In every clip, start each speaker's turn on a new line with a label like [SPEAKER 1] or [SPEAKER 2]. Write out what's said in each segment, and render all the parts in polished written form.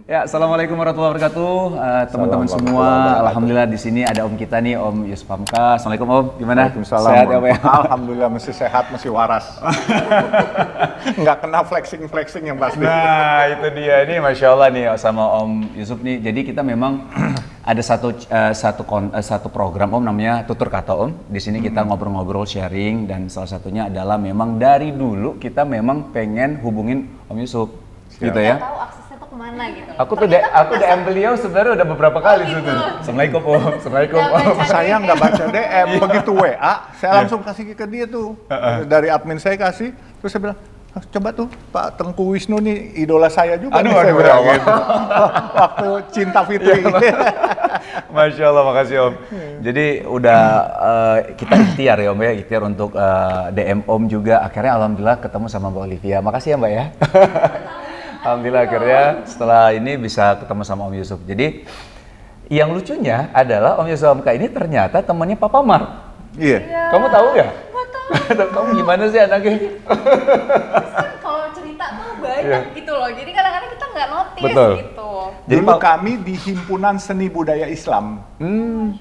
[SPEAKER 1] Ya, assalamualaikum warahmatullahi wabarakatuh, teman-teman semua. Alhamdulillah di sini ada om kita nih, Om Yusuf Hamka. Assalamualaikum Om, gimana?
[SPEAKER 2] Waalaikumsalam.
[SPEAKER 1] Sehat ya Om ya?
[SPEAKER 2] Alhamdulillah masih sehat, masih waras. Nggak kena flexing yang pasti.
[SPEAKER 1] Nah, itu dia nih, masya Allah nih sama Om Yusuf nih. Jadi kita memang ada satu program Om namanya Tutur Kata Om. Di sini kita ngobrol-ngobrol, sharing, dan salah satunya adalah memang dari dulu kita memang pengen hubungin Om Yusuf, gitu ya.
[SPEAKER 3] Tahu aksesnya tuh kemana gitu.
[SPEAKER 1] Aku DM beliau sebenarnya udah beberapa kali
[SPEAKER 3] gitu.
[SPEAKER 1] Assalamualaikum Om, assalamualaikum Om.
[SPEAKER 2] Saya nggak baca DM, begitu WA, saya langsung kasih ke dia tuh. Dari admin saya kasih, terus saya bilang, coba tuh Pak Tengku Wisnu nih idola saya juga.
[SPEAKER 1] Aduh,
[SPEAKER 2] saya
[SPEAKER 1] aduh,
[SPEAKER 2] bilang
[SPEAKER 1] aduh.
[SPEAKER 2] gitu. Waktu Cinta Fitri.
[SPEAKER 1] Masya Allah, makasih Om. Jadi udah kita ikhtiar ya Om ya, ikhtiar untuk DM Om juga. Akhirnya alhamdulillah ketemu sama Mbak Olivia. Makasih ya Mbak ya. Alhamdulillah akhirnya setelah ini bisa ketemu sama Om Yusuf. Jadi yang lucunya adalah Om Yusuf Hamka ini ternyata temannya Papa Mark.
[SPEAKER 2] Iya.
[SPEAKER 1] Kamu tahu nggak?
[SPEAKER 3] Tahu.
[SPEAKER 1] Kamu gimana sih anaknya?
[SPEAKER 3] Kan kalau cerita tuh banyak gitu loh. Jadi kadang-kadang kita nggak notice
[SPEAKER 1] Betul.
[SPEAKER 3] gitu.
[SPEAKER 1] Jadi
[SPEAKER 2] Dulu kami di Himpunan Seni Budaya Islam.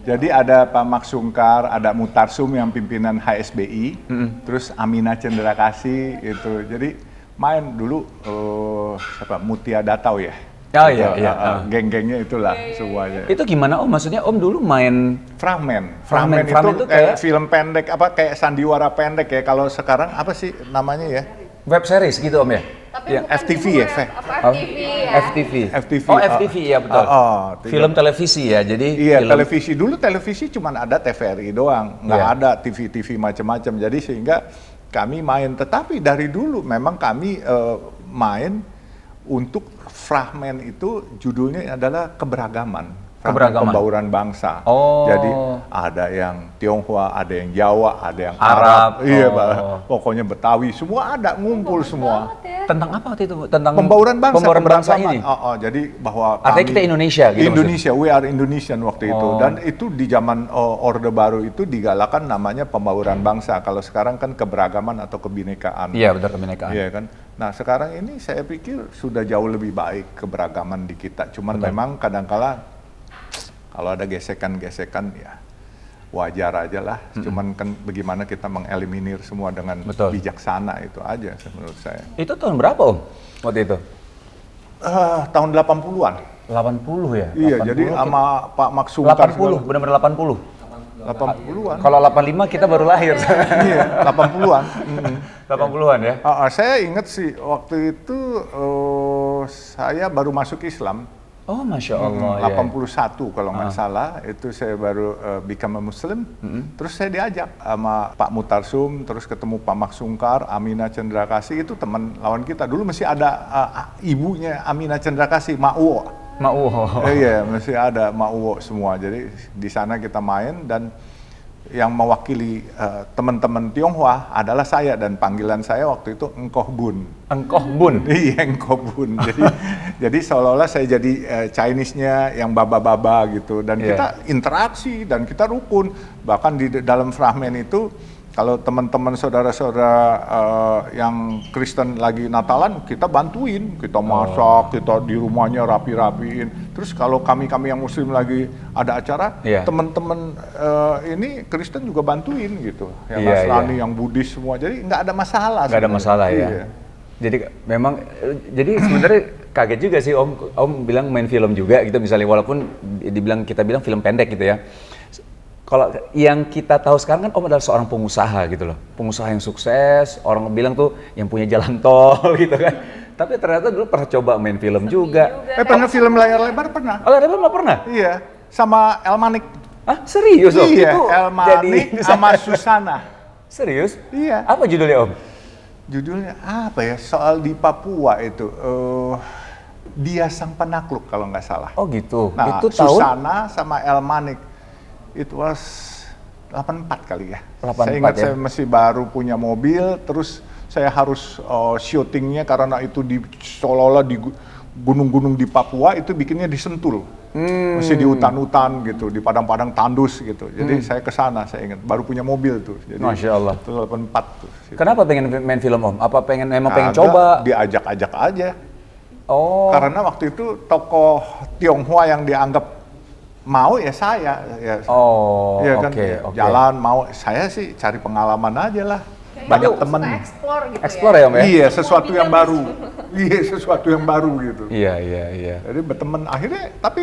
[SPEAKER 2] Jadi ada Pak Maksungkar, ada Mutarsum yang pimpinan HSBI, terus Amina Cendrakasih itu. Jadi main dulu siapa Mutia Datau ya.
[SPEAKER 1] Oh iya.
[SPEAKER 2] Geng-gengnya itulah semuanya.
[SPEAKER 1] Itu gimana Om? Maksudnya Om dulu main
[SPEAKER 2] Fragmen
[SPEAKER 1] Fragmen
[SPEAKER 2] itu
[SPEAKER 1] itu
[SPEAKER 2] kayak film pendek kayak sandiwara pendek ya. Kalau sekarang apa sih namanya ya?
[SPEAKER 1] web series gitu Om ya?
[SPEAKER 3] Tapi
[SPEAKER 2] Ya,
[SPEAKER 3] bukan
[SPEAKER 2] FTV
[SPEAKER 3] hubungan
[SPEAKER 2] ya, Fe?
[SPEAKER 3] apa FTV ya.
[SPEAKER 1] FTV. Oh FTV ya betul. Film televisi ya. Jadi
[SPEAKER 2] Iya,
[SPEAKER 1] film...
[SPEAKER 2] televisi dulu televisi cuma ada TVRI doang, nggak
[SPEAKER 1] Iya.
[SPEAKER 2] ada TV-TV macam-macam. Jadi sehingga kami main, tetapi dari dulu memang kami main untuk fragmen itu judulnya adalah keberagaman.
[SPEAKER 1] Keberagaman.
[SPEAKER 2] Pembauran bangsa.
[SPEAKER 1] Oh.
[SPEAKER 2] Jadi ada yang Tionghoa, ada yang Jawa, ada yang
[SPEAKER 1] Arab.
[SPEAKER 2] Arab. Iya,
[SPEAKER 1] Oh.
[SPEAKER 2] Pak. Pokoknya Betawi, semua ada ngumpul semua.
[SPEAKER 3] Banget ya.
[SPEAKER 1] Tentang apa waktu itu? Tentang
[SPEAKER 2] Pembauran bangsa.
[SPEAKER 1] Pembauran bangsa
[SPEAKER 2] keberagaman.
[SPEAKER 1] ini.
[SPEAKER 2] Jadi bahwa
[SPEAKER 1] Artinya kita Indonesia gitu
[SPEAKER 2] Indonesia, we are Indonesian waktu itu.
[SPEAKER 1] Oh.
[SPEAKER 2] Dan itu di zaman Orde Baru itu digalakan namanya pembauran bangsa. Kalau sekarang kan keberagaman atau kebinekaan.
[SPEAKER 1] Iya betul, kebinekaan.
[SPEAKER 2] Iya kan. Nah sekarang ini saya pikir sudah jauh lebih baik keberagaman di kita. Cuman memang kadang-kala kalau ada gesekan-gesekan ya wajar aja lah. Cuman kan bagaimana kita mengeliminir semua dengan
[SPEAKER 1] Betul.
[SPEAKER 2] bijaksana itu aja menurut saya.
[SPEAKER 1] Itu tahun berapa Om? Waktu itu?
[SPEAKER 2] Tahun 80-an.
[SPEAKER 1] 80 ya?
[SPEAKER 2] Iya,
[SPEAKER 1] 80,
[SPEAKER 2] jadi sama Pak Maksungkar
[SPEAKER 1] 80, benar-benar 80.
[SPEAKER 2] 80-an.
[SPEAKER 1] Kalau 85 kita baru lahir.
[SPEAKER 2] Iya, 80-an.
[SPEAKER 1] 80-an ya?
[SPEAKER 2] Saya ingat sih waktu itu saya baru masuk Islam.
[SPEAKER 1] Oh Masya Allah ya.
[SPEAKER 2] 81 kalau nggak salah, itu saya baru become a Muslim. Terus saya diajak sama Pak Mutarsum, terus ketemu Pak Maksungkar, Amina Cendrakasih, itu teman lawan kita. Dulu masih ada ibunya Amina Cendrakasih, Mak Uwo. Iya, masih ada Mak Uwo semua. Jadi di sana kita main dan yang mewakili teman-teman Tionghoa adalah saya, dan panggilan saya waktu itu Engkoh Bun.
[SPEAKER 1] Engkoh Bun?
[SPEAKER 2] Iya, Engkoh Bun. Jadi seolah-olah saya jadi Chinese-nya yang baba-baba gitu. Dan kita interaksi dan kita rukun. Bahkan di dalam fragmen itu, kalau teman-teman saudara-saudara yang Kristen lagi Natalan, kita bantuin, kita masak, kita di rumahnya rapi-rapiin. Terus kalau kami-kami yang Muslim lagi ada acara, teman-teman ini Kristen juga bantuin gitu. Yang Nasrani, yang Buddhis semua. Jadi nggak ada masalah.
[SPEAKER 1] Nggak ada masalah ya.
[SPEAKER 2] Iya.
[SPEAKER 1] Jadi memang, jadi sebenarnya kaget juga sih Om bilang main film juga gitu misalnya, walaupun kita bilang film pendek gitu ya. Kalau yang kita tahu sekarang kan Om adalah seorang pengusaha gitu loh. Pengusaha yang sukses, orang bilang tuh yang punya jalan tol gitu kan. Tapi ternyata dulu pernah coba main film juga.
[SPEAKER 2] Pernah film layar lebar pernah?
[SPEAKER 1] Oh, ada nggak pernah?
[SPEAKER 2] Iya, sama El Manik.
[SPEAKER 1] Ah, serius Om?
[SPEAKER 2] Iya,
[SPEAKER 1] Itu
[SPEAKER 2] El Manik sama Susana.
[SPEAKER 1] Serius?
[SPEAKER 2] Iya.
[SPEAKER 1] Apa judulnya Om?
[SPEAKER 2] Judulnya apa ya? Soal di Papua itu. Dia Sang Penakluk kalau nggak salah.
[SPEAKER 1] Oh gitu.
[SPEAKER 2] Nah,
[SPEAKER 1] Itu tahun
[SPEAKER 2] Susana sama El Manik. It was 84 kali ya.
[SPEAKER 1] 84
[SPEAKER 2] saya ingat
[SPEAKER 1] ya?
[SPEAKER 2] saya masih baru punya mobil, terus saya harus syutingnya karena itu di seolah-olah di gunung-gunung di Papua itu bikinnya di Sentul. Masih di hutan-hutan gitu, di padang-padang tandus gitu. Jadi saya ke sana, saya ingat baru punya mobil tuh. Jadi
[SPEAKER 1] Masya Allah.
[SPEAKER 2] itu 84 tuh.
[SPEAKER 1] Kenapa pengen main film Om? Apa memang pengen
[SPEAKER 2] Agak
[SPEAKER 1] coba?
[SPEAKER 2] Diajak-ajak aja.
[SPEAKER 1] Oh.
[SPEAKER 2] Karena waktu itu tokoh Tionghoa yang dianggap mau ya saya. Ya,
[SPEAKER 1] Oh,
[SPEAKER 2] iya kan,
[SPEAKER 1] oke,
[SPEAKER 2] ya,
[SPEAKER 1] oke.
[SPEAKER 2] jalan mau. Saya sih cari pengalaman aja lah.
[SPEAKER 3] Kayaknya
[SPEAKER 2] Banyak
[SPEAKER 3] kamu
[SPEAKER 2] temen.
[SPEAKER 3] suka explore gitu
[SPEAKER 1] Explore ya Om ya?
[SPEAKER 2] Iya, sesuatu yang
[SPEAKER 3] Hobinya
[SPEAKER 2] baru. Iya, sesuatu yang baru gitu.
[SPEAKER 1] Iya, iya, iya.
[SPEAKER 2] Jadi berteman akhirnya, tapi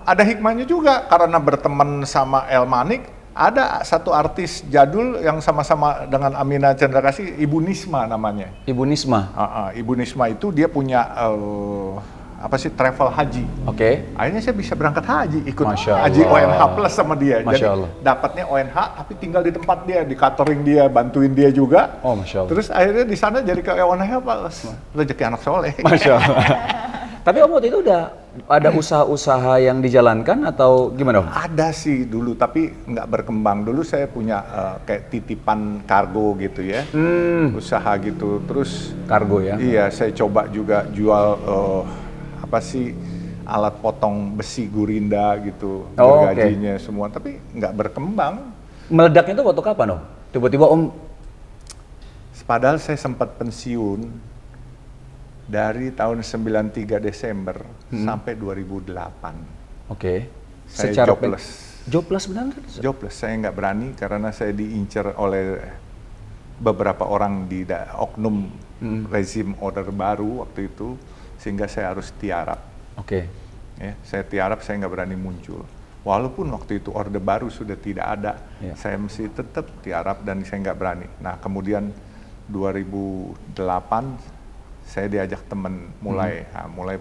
[SPEAKER 2] ada hikmahnya juga karena berteman sama El Manik. Ada satu artis jadul yang sama-sama dengan Amina Cendrakasih, Ibu Nisma namanya.
[SPEAKER 1] Ibu Nisma.
[SPEAKER 2] Ibu Nisma itu dia punya travel haji.
[SPEAKER 1] Oke.
[SPEAKER 2] Akhirnya saya bisa berangkat haji, ikut
[SPEAKER 1] Masya
[SPEAKER 2] haji
[SPEAKER 1] Allah.
[SPEAKER 2] ONH plus sama dia.
[SPEAKER 1] Masya
[SPEAKER 2] Jadi
[SPEAKER 1] Allah.
[SPEAKER 2] dapatnya ONH tapi tinggal di tempat dia, di catering dia, bantuin dia juga.
[SPEAKER 1] Oh, Masya Allah.
[SPEAKER 2] Terus akhirnya di sana jadi ke ONH plus. Rezeki anak soleh.
[SPEAKER 1] Masya Allah. Tapi Om waktu itu udah ada usaha-usaha yang dijalankan atau gimana Om?
[SPEAKER 2] Ada sih dulu, tapi nggak berkembang. Dulu saya punya kayak titipan kargo gitu ya, usaha gitu. Terus
[SPEAKER 1] Kargo ya?
[SPEAKER 2] iya, saya coba juga jual alat potong besi gurinda gitu,
[SPEAKER 1] Oh,
[SPEAKER 2] gergajinya semua. Tapi nggak berkembang.
[SPEAKER 1] Meledaknya itu waktu kapan Om? Tiba-tiba Om,
[SPEAKER 2] Padahal saya sempat pensiun dari tahun 93 Desember sampai 2008.
[SPEAKER 1] oke.
[SPEAKER 2] Saya
[SPEAKER 1] Secara
[SPEAKER 2] jobless.
[SPEAKER 1] Jobless benar?
[SPEAKER 2] Jobless, saya nggak berani karena saya diincar oleh beberapa orang di oknum rezim order baru waktu itu, sehingga saya harus tiarap.
[SPEAKER 1] Oke.
[SPEAKER 2] Ya, saya tiarap, saya nggak berani muncul. Walaupun waktu itu orde baru sudah tidak ada,
[SPEAKER 1] Ya.
[SPEAKER 2] saya mesti tetap tiarap dan saya nggak berani. Nah kemudian 2008 saya diajak temen mulai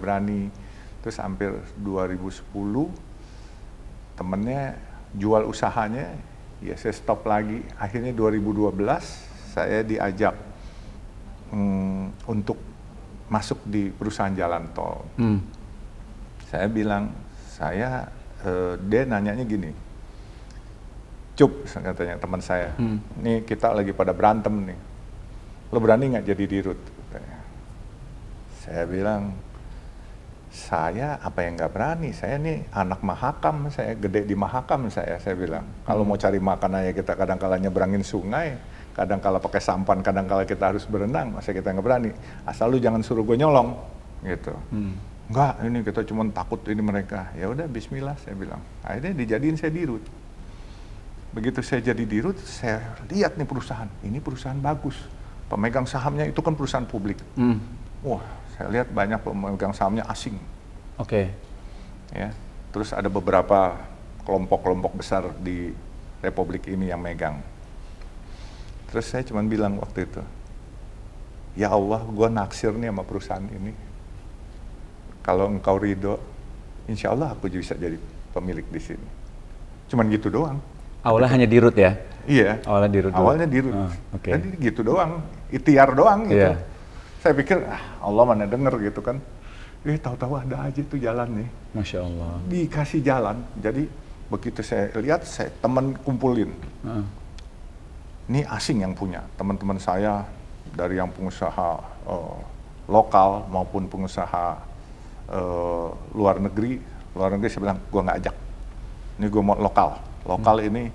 [SPEAKER 2] berani. Terus hampir 2010 temennya jual usahanya, ya saya stop lagi. Akhirnya 2012 saya diajak untuk masuk di perusahaan jalan tol. Saya bilang, dia nanyanya gini, Cup, katanya teman saya, nih kita lagi pada berantem nih, lo berani nggak jadi dirut? Katanya. Saya bilang, saya apa yang nggak berani, saya nih anak Mahakam, saya gede di Mahakam saya bilang, kalau mau cari makan aja kita kadang-kala nyebrangin sungai, kadang-kala pakai sampan, kadang-kala kita harus berenang, masa kita nggak berani, asal lu jangan suruh gue nyolong, gitu. Enggak, ini kita cuma takut ini mereka. Ya udah, Bismillah saya bilang. Akhirnya dijadiin saya dirut. Begitu saya jadi dirut, saya lihat nih perusahaan. Ini perusahaan bagus. Pemegang sahamnya itu kan perusahaan publik. Wah, saya lihat banyak pemegang sahamnya asing.
[SPEAKER 1] Oke.
[SPEAKER 2] Ya, terus ada beberapa kelompok-kelompok besar di Republik ini yang megang. Terus saya cuma bilang waktu itu, ya Allah, gue naksir nih sama perusahaan ini. Kalau engkau ridho, insya Allah aku bisa jadi pemilik di sini. Cuman gitu doang.
[SPEAKER 1] Awalnya hanya dirut ya?
[SPEAKER 2] Iya.
[SPEAKER 1] Awalnya dirut dulu.
[SPEAKER 2] Awalnya dirut.
[SPEAKER 1] Oke.
[SPEAKER 2] Jadi gitu doang, ikhtiar doang gitu.
[SPEAKER 1] Iya.
[SPEAKER 2] Saya pikir, Allah mana denger gitu kan. Tahu-tahu ada aja tuh jalan nih.
[SPEAKER 1] Masya Allah.
[SPEAKER 2] Dikasih jalan. Jadi begitu saya lihat, saya teman kumpulin. Ini asing yang punya. Teman-teman saya dari yang pengusaha lokal maupun pengusaha luar negeri saya bilang, gua nggak ajak. Ini gua mau lokal. Lokal ini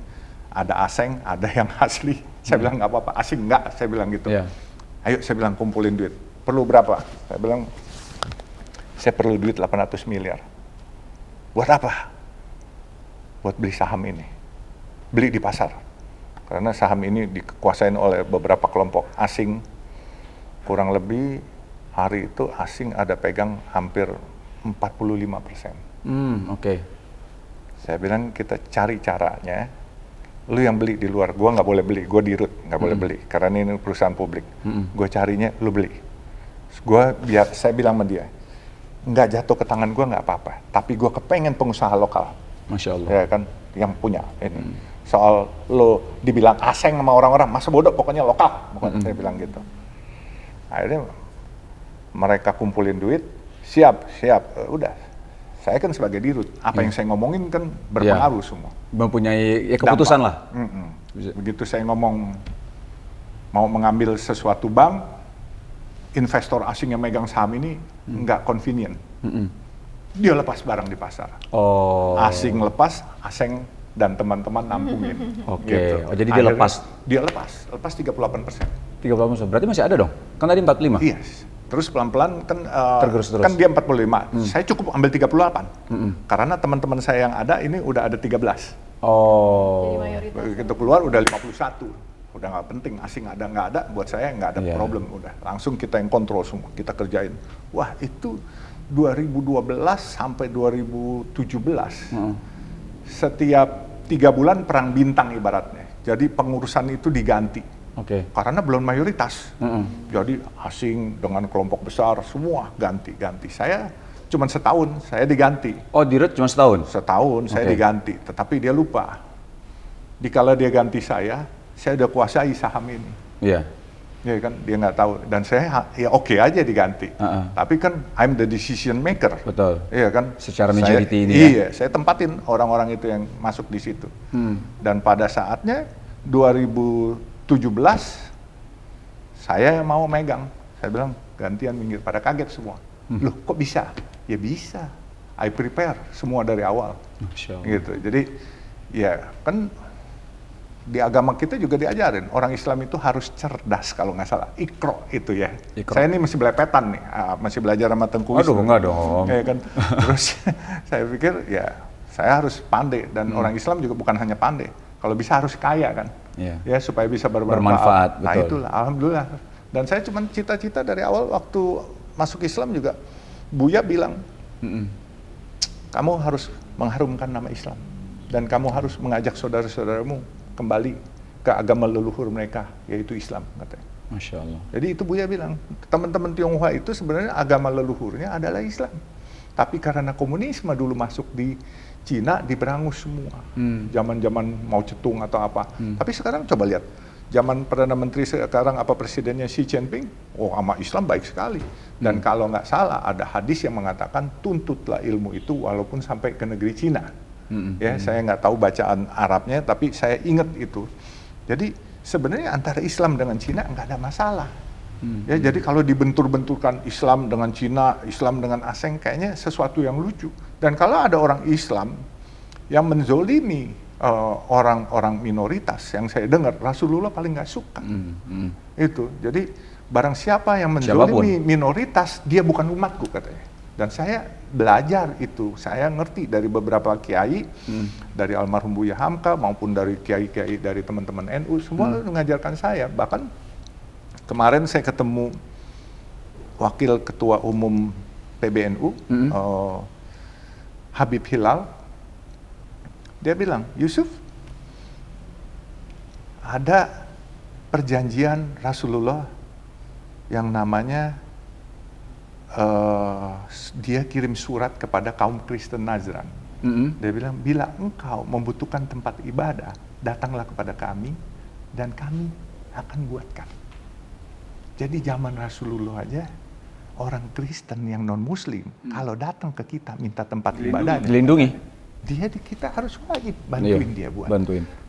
[SPEAKER 2] ada asing, ada yang asli. Saya bilang nggak apa-apa, asing nggak, saya bilang gitu.
[SPEAKER 1] Yeah.
[SPEAKER 2] Ayo, saya bilang kumpulin duit. Perlu berapa? Saya bilang, saya perlu duit 800 miliar. Buat apa? Buat beli saham ini. Beli di pasar. Karena saham ini dikuasain oleh beberapa kelompok asing. Kurang lebih hari itu asing ada pegang hampir 45%.
[SPEAKER 1] Oke.
[SPEAKER 2] Saya bilang kita cari caranya lu yang beli di luar, gua nggak boleh beli, gua dirut nggak boleh beli karena ini perusahaan publik. Gua carinya lu beli. Saya bilang sama dia, nggak jatuh ke tangan gua nggak apa-apa, tapi gua kepengen pengusaha lokal.
[SPEAKER 1] Masya Allah.
[SPEAKER 2] Ya kan, yang punya ini. Soal lo dibilang asing sama orang-orang, masa bodoh, pokoknya lokal. Pokoknya saya bilang gitu. Akhirnya mereka kumpulin duit, siap, udah. Saya kan sebagai dirut, apa yang saya ngomongin kan berpengaruh semua.
[SPEAKER 1] Mempunyai keputusan lah.
[SPEAKER 2] Begitu saya ngomong mau mengambil sesuatu bank, investor asing yang megang saham ini nggak convenient. Dia lepas barang di pasar. Asing lepas, asing dan teman-teman nampungin.
[SPEAKER 1] Oke.
[SPEAKER 2] Gitu.
[SPEAKER 1] Oh, jadi dia lepas.
[SPEAKER 2] Dia lepas 38%.
[SPEAKER 1] 30%. Berarti masih ada dong? Kan tadi 45?
[SPEAKER 2] Iya. Terus pelan-pelan kan
[SPEAKER 1] Tergerus terus.
[SPEAKER 2] kan dia 45. Saya cukup ambil 38. Karena teman-teman saya yang ada ini udah ada 13.
[SPEAKER 3] Jadi mayoritas.
[SPEAKER 2] Begitu keluar udah 51. Udah nggak penting asing ada nggak ada, buat saya nggak ada problem, udah langsung kita yang kontrol semua, kita kerjain. Wah, itu 2012 sampai 2017 setiap 3 bulan perang bintang ibaratnya. Jadi pengurusan itu diganti. Karena belum mayoritas. Jadi asing dengan kelompok besar semua ganti. Saya cuma setahun saya diganti.
[SPEAKER 1] Oh, dirut cuma setahun?
[SPEAKER 2] Setahun saya diganti, tetapi dia lupa. Dikala dia ganti saya udah kuasai saham ini.
[SPEAKER 1] Iya.
[SPEAKER 2] Ya kan, dia nggak tahu. Dan saya ya oke aja diganti. Tapi kan I'm the decision maker.
[SPEAKER 1] Betul.
[SPEAKER 2] Iya kan.
[SPEAKER 1] Secara majority ini
[SPEAKER 2] iya, saya tempatin orang-orang itu yang masuk di situ. Dan pada saatnya 2017 saya mau megang. Saya bilang gantian minggir, pada kaget semua. Loh, kok bisa? Ya bisa. I prepare semua dari awal. Gitu. Jadi ya kan di agama kita juga diajarin orang Islam itu harus cerdas kalau nggak salah. Iqra itu ya. Saya ini masih belepetan nih, masih belajar sama Tengku Wisnu.
[SPEAKER 1] Aduh, enggak dong.
[SPEAKER 2] Ya kan. Terus saya pikir ya saya harus pandai, dan orang Islam juga bukan hanya pandai. Kalau bisa harus kaya kan. Ya supaya bisa bermanfaat. Nah itulah, alhamdulillah. Dan saya cuma cita-cita dari awal waktu masuk Islam juga, Buya bilang, kamu harus mengharumkan nama Islam. Dan kamu harus mengajak saudara-saudaramu kembali ke agama leluhur mereka, yaitu Islam, katanya.
[SPEAKER 1] Masya Allah.
[SPEAKER 2] Jadi itu Buya bilang, teman-teman Tionghoa itu sebenarnya agama leluhurnya adalah Islam. Tapi karena komunisme dulu masuk di Cina, diberangus semua. Zaman-zaman Mao Zedong atau apa. Tapi sekarang coba lihat, zaman Perdana Menteri sekarang apa presidennya Xi Jinping, sama Islam baik sekali. Dan kalau nggak salah ada hadis yang mengatakan tuntutlah ilmu itu walaupun sampai ke negeri Cina. Ya, saya nggak tahu bacaan Arabnya, tapi saya ingat itu. Jadi sebenarnya antara Islam dengan Cina nggak ada masalah. Ya, jadi kalau dibentur-benturkan Islam dengan Cina, Islam dengan asing, kayaknya sesuatu yang lucu. Dan kalau ada orang Islam yang menzolimi orang-orang minoritas, yang saya dengar Rasulullah paling nggak suka. Itu. Jadi barang siapa yang menzolimi minoritas, dia bukan umatku, katanya. Dan saya belajar itu, saya ngerti dari beberapa kiai, dari almarhum Buya Hamka maupun dari kiai-kiai dari teman-teman NU, semua mengajarkan saya. Bahkan kemarin saya ketemu Wakil Ketua Umum PBNU, Habib Hilal. Dia bilang, Yusuf, ada perjanjian Rasulullah yang namanya dia kirim surat kepada kaum Kristen Nazran. Dia bilang, bila engkau membutuhkan tempat ibadah, datanglah kepada kami dan kami akan buatkan. Jadi zaman Rasulullah aja, orang Kristen yang non-Muslim, kalau datang ke kita minta tempat ibadah,
[SPEAKER 1] dilindungi.
[SPEAKER 2] Kita harus wajib bantuin dia buat.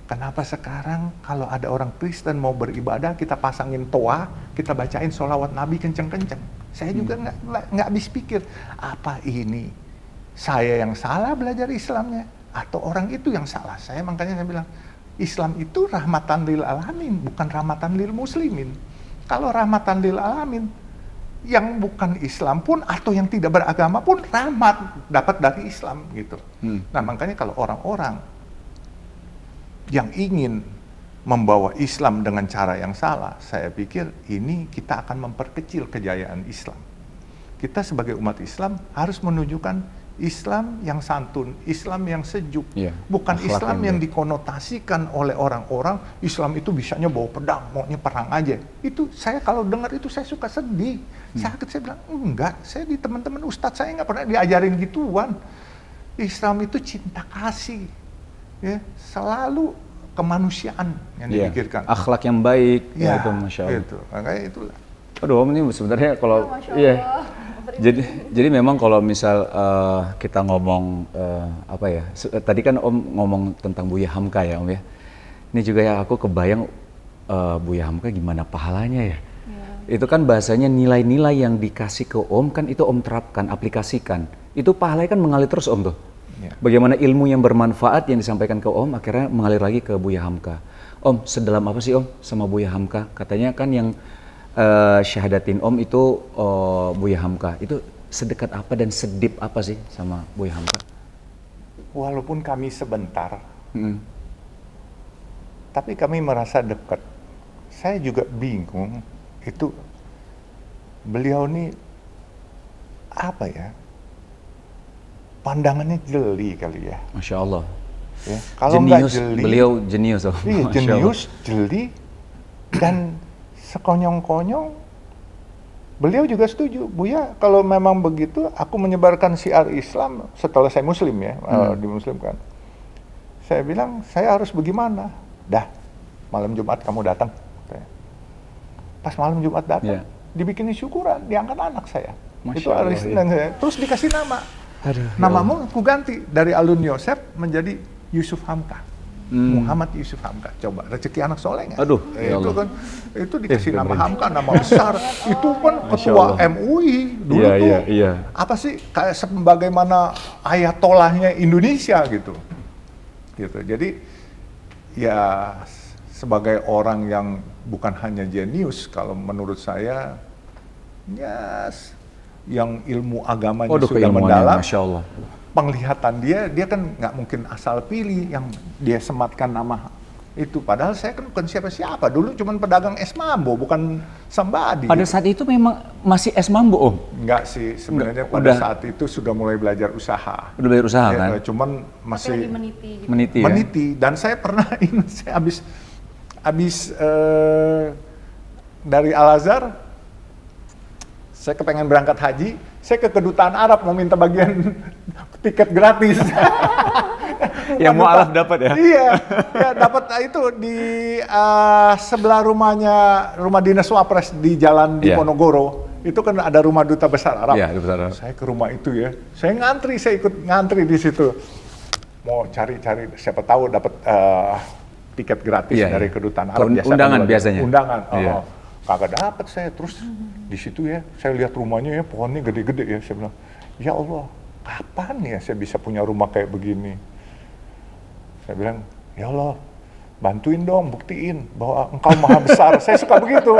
[SPEAKER 2] Kenapa sekarang kalau ada orang Kristen mau beribadah, kita pasangin toa, kita bacain sholawat Nabi kenceng-kenceng. Saya juga nggak habis pikir, apa ini saya yang salah belajar Islamnya atau orang itu yang salah? Makanya saya bilang, Islam itu rahmatan lil alamin, bukan rahmatan lil muslimin. Kalau rahmatan lil alamin, yang bukan Islam pun atau yang tidak beragama pun rahmat dapat dari Islam gitu. Nah, makanya kalau orang-orang yang ingin membawa Islam dengan cara yang salah, saya pikir ini kita akan memperkecil kejayaan Islam. Kita sebagai umat Islam harus menunjukkan Islam yang santun, Islam yang sejuk,
[SPEAKER 1] Iya,
[SPEAKER 2] bukan
[SPEAKER 1] akhlak
[SPEAKER 2] Islam
[SPEAKER 1] yang
[SPEAKER 2] yang
[SPEAKER 1] baik.
[SPEAKER 2] dikonotasikan oleh orang-orang Islam itu bisanya bawa pedang, maunya perang aja. Itu saya kalau dengar itu saya suka sedih, sakit. Saya bilang enggak, saya di teman-teman ustadz saya nggak pernah diajarin gituan. Islam itu cinta kasih, ya selalu kemanusiaan yang
[SPEAKER 1] Iya,
[SPEAKER 2] dipikirkan.
[SPEAKER 1] akhlak yang baik,
[SPEAKER 2] Ya,
[SPEAKER 1] itu Masya Allah.
[SPEAKER 2] itu. Makanya itulah.
[SPEAKER 1] Aduh Om, ini sebenarnya kalau
[SPEAKER 3] Masya
[SPEAKER 1] iya.
[SPEAKER 3] Allah.
[SPEAKER 1] Jadi memang kalau misal kita ngomong apa ya? Tadi kan Om ngomong tentang Buya Hamka ya Om ya. Ini juga ya aku kebayang Buya Hamka gimana pahalanya ya. Itu kan bahasanya nilai-nilai yang dikasih ke Om kan itu Om terapkan, aplikasikan. Itu pahalanya kan mengalir terus Om tuh.
[SPEAKER 2] Ya.
[SPEAKER 1] Bagaimana ilmu yang bermanfaat yang disampaikan ke Om akhirnya mengalir lagi ke Buya Hamka. Om, sedalam apa sih Om sama Buya Hamka? Katanya kan yang syahadatin Om itu Buya Hamka. Itu sedekat apa dan sedip apa sih sama Buya Hamka?
[SPEAKER 2] Walaupun kami sebentar,
[SPEAKER 1] Hmm.
[SPEAKER 2] tapi kami merasa dekat. Saya juga bingung, itu beliau nih apa ya? Pandangannya jeli kali ya.
[SPEAKER 1] Masya Allah.
[SPEAKER 2] Ya, kalau nggak
[SPEAKER 1] Jenius,
[SPEAKER 2] jeli,
[SPEAKER 1] beliau jenius Om.
[SPEAKER 2] iya,
[SPEAKER 1] Masya
[SPEAKER 2] jenius, jeli, dan sekonyong-konyong. Beliau juga setuju, Buya, kalau memang begitu, aku menyebarkan syiar Islam setelah saya Muslim ya, dimuslimkan. Saya bilang, saya harus bagaimana? Dah, malam Jumat kamu datang. Pas malam Jumat datang,
[SPEAKER 1] Iya.
[SPEAKER 2] dibikinin syukuran, diangkat anak saya.
[SPEAKER 1] Masya
[SPEAKER 2] Itu
[SPEAKER 1] Allah,
[SPEAKER 2] Arislan saya. Terus dikasih nama.
[SPEAKER 1] Aduh, ya
[SPEAKER 2] Namamu aku ganti dari Alun Yosef menjadi Yusuf Hamka. Muhammad Yusuf Hamka. Coba rezeki anak soleh nggak?
[SPEAKER 1] Aduh, ya
[SPEAKER 2] itu
[SPEAKER 1] Allah.
[SPEAKER 2] kan itu dikasih nama
[SPEAKER 1] keren.
[SPEAKER 2] Hamka, nama besar. Itu kan
[SPEAKER 1] Masya
[SPEAKER 2] ketua
[SPEAKER 1] Allah.
[SPEAKER 2] MUI dulu
[SPEAKER 1] Iya,
[SPEAKER 2] tuh.
[SPEAKER 1] iya.
[SPEAKER 2] Apa sih kayak sebagaimana ayatollahnya Indonesia gitu. Gitu. Jadi ya sebagai orang yang bukan hanya jenius, kalau menurut saya ya yang ilmu agamanya
[SPEAKER 1] Waduh,
[SPEAKER 2] sudah
[SPEAKER 1] keilmuannya,
[SPEAKER 2] mendalam,
[SPEAKER 1] Masya Allah.
[SPEAKER 2] penglihatan dia kan nggak mungkin asal pilih yang dia sematkan nama itu. Padahal saya kan bukan siapa-siapa, dulu cuman pedagang es mambo, bukan sambadi.
[SPEAKER 1] Pada saat itu memang masih es mambo Om?
[SPEAKER 2] Nggak sih, sebenarnya
[SPEAKER 1] Nggak,
[SPEAKER 2] pada
[SPEAKER 1] udah.
[SPEAKER 2] saat itu sudah mulai belajar usaha.
[SPEAKER 1] Udah bayar usaha
[SPEAKER 2] Ya,
[SPEAKER 1] kan?
[SPEAKER 2] cuman
[SPEAKER 3] Tapi
[SPEAKER 2] masih
[SPEAKER 3] lagi meniti gitu.
[SPEAKER 1] Meniti ya?
[SPEAKER 2] meniti. Dan saya pernah ingat, saya habis dari Al-Azhar, saya kepengen berangkat haji, saya ke kedutaan Arab mau minta bagian tiket gratis.
[SPEAKER 1] Yang mau alaf dapat ya?
[SPEAKER 2] Iya, ya dapat itu di sebelah rumah dinas Wapres di Jalan
[SPEAKER 1] Iya.
[SPEAKER 2] Diponegoro. Itu kan ada rumah duta besar Arab.
[SPEAKER 1] Iya, duta besar Arab.
[SPEAKER 2] Saya ke rumah itu ya, saya ikut ngantri di situ. Mau cari siapa tahu dapat tiket gratis
[SPEAKER 1] Iya,
[SPEAKER 2] dari
[SPEAKER 1] iya.
[SPEAKER 2] kedutaan Arab.
[SPEAKER 1] Undangan biasanya?
[SPEAKER 2] Undangan.
[SPEAKER 1] Iya.
[SPEAKER 2] Kagak dapat saya. Terus di situ ya, saya lihat rumahnya ya, pohonnya gede-gede ya. Saya bilang, ya Allah, kapan ya saya bisa punya rumah kayak begini? Saya bilang, ya Allah, bantuin dong, buktiin bahwa engkau maha besar. Saya suka begitu,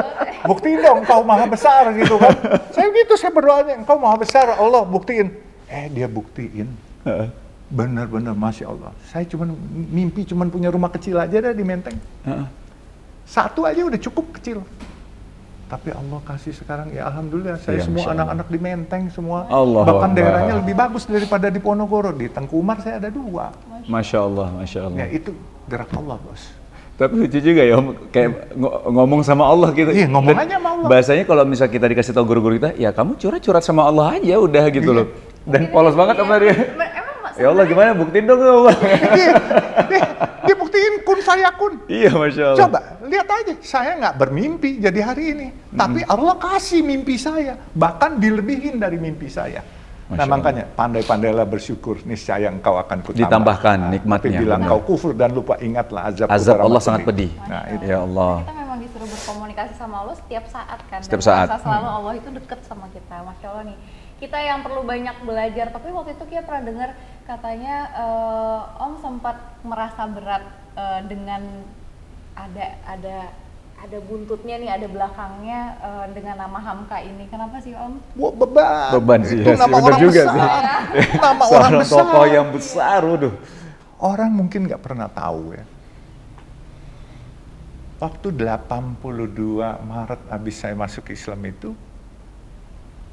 [SPEAKER 2] buktiin dong engkau maha besar gitu kan. Saya berdoanya, engkau maha besar, Allah buktiin. Dia buktiin, benar-benar Masya Allah. Saya mimpi punya rumah kecil aja dah di Menteng. Satu aja udah cukup kecil. Tapi Allah kasih sekarang, ya Alhamdulillah, saya
[SPEAKER 1] Ya,
[SPEAKER 2] semua
[SPEAKER 1] Masya Allah.
[SPEAKER 2] anak-anak di Menteng semua.
[SPEAKER 1] Allahu
[SPEAKER 2] Bahkan
[SPEAKER 1] Akbar.
[SPEAKER 2] daerahnya lebih bagus daripada di Ponorogo. Di Tengku Umar saya ada 2.
[SPEAKER 1] Masya Allah, Masya Allah.
[SPEAKER 2] Ya itu gerak Allah, Bos.
[SPEAKER 1] Tapi lucu juga ya Om, kayak ngomong sama Allah gitu.
[SPEAKER 2] Iya, ngomong
[SPEAKER 1] Dan
[SPEAKER 2] aja sama Allah.
[SPEAKER 1] Bahasanya kalau misal kita dikasih tahu guru-guru kita, ya kamu curhat sama Allah aja udah gitu loh. Dan polos banget sama dia.
[SPEAKER 3] Emang Mas,
[SPEAKER 1] Ya Allah gimana buktiin dong ya Allah.
[SPEAKER 2] Dia buktiin kun fayakun.
[SPEAKER 1] Iya Masya Allah.
[SPEAKER 2] Coba, lihat aja. Saya nggak bermimpi jadi hari ini. Tapi Allah kasih mimpi saya. Bahkan dilebihin dari mimpi saya.
[SPEAKER 1] Masya
[SPEAKER 2] Nah makanya, pandai-pandailah bersyukur. Niscaya engkau akan kutambah.
[SPEAKER 1] Ditambahkan
[SPEAKER 2] Nah,
[SPEAKER 1] nikmatnya,
[SPEAKER 2] Tapi bila
[SPEAKER 1] benar.
[SPEAKER 2] engkau kufur dan lupa, ingatlah azab.
[SPEAKER 1] Azab
[SPEAKER 2] udara
[SPEAKER 1] Allah
[SPEAKER 2] mati.
[SPEAKER 1] sangat pedih.
[SPEAKER 2] Nah, itu.
[SPEAKER 1] Ya Allah.
[SPEAKER 3] kita memang disuruh berkomunikasi sama Allah setiap saat kan.
[SPEAKER 1] Setiap
[SPEAKER 3] Dan
[SPEAKER 1] saat.
[SPEAKER 3] merasa selalu Allah itu deket sama kita. Masya Allah nih. Kita yang perlu banyak belajar. Tapi waktu itu kita pernah dengar katanya Om sempat merasa berat dengan ada buntutnya nih, ada belakangnya dengan nama Hamka ini. Kenapa sih Om?
[SPEAKER 2] Wah, beban.
[SPEAKER 1] Beban sih,
[SPEAKER 2] Itu
[SPEAKER 1] ya sih,
[SPEAKER 2] nama
[SPEAKER 1] bener
[SPEAKER 2] orang
[SPEAKER 1] juga
[SPEAKER 2] besar.
[SPEAKER 1] sih.
[SPEAKER 2] Nama orang
[SPEAKER 1] Seorang
[SPEAKER 2] besar.
[SPEAKER 1] tokoh yang besar, waduh.
[SPEAKER 2] Orang mungkin nggak pernah tahu ya. Waktu 82 Maret habis saya masuk Islam itu,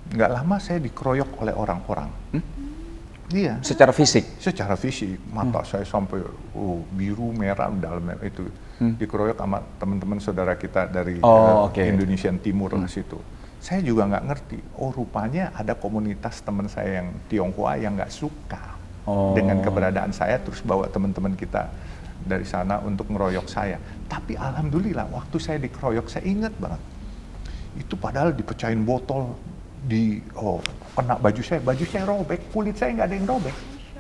[SPEAKER 2] nggak lama saya dikeroyok oleh orang-orang. Iya.
[SPEAKER 1] Secara fisik.
[SPEAKER 2] Secara fisik, mata saya sampai biru, merah, dalamnya itu. Dikeroyok sama teman-teman saudara kita dari Indonesian Timur ke situ. Saya juga nggak ngerti, rupanya ada komunitas teman saya yang Tionghoa yang nggak suka dengan keberadaan saya, terus bawa teman-teman kita dari sana untuk ngeroyok saya. Tapi alhamdulillah, waktu saya dikeroyok, saya ingat banget. Itu padahal dipecahin botol, kena baju saya robek, kulit saya nggak ada yang robek.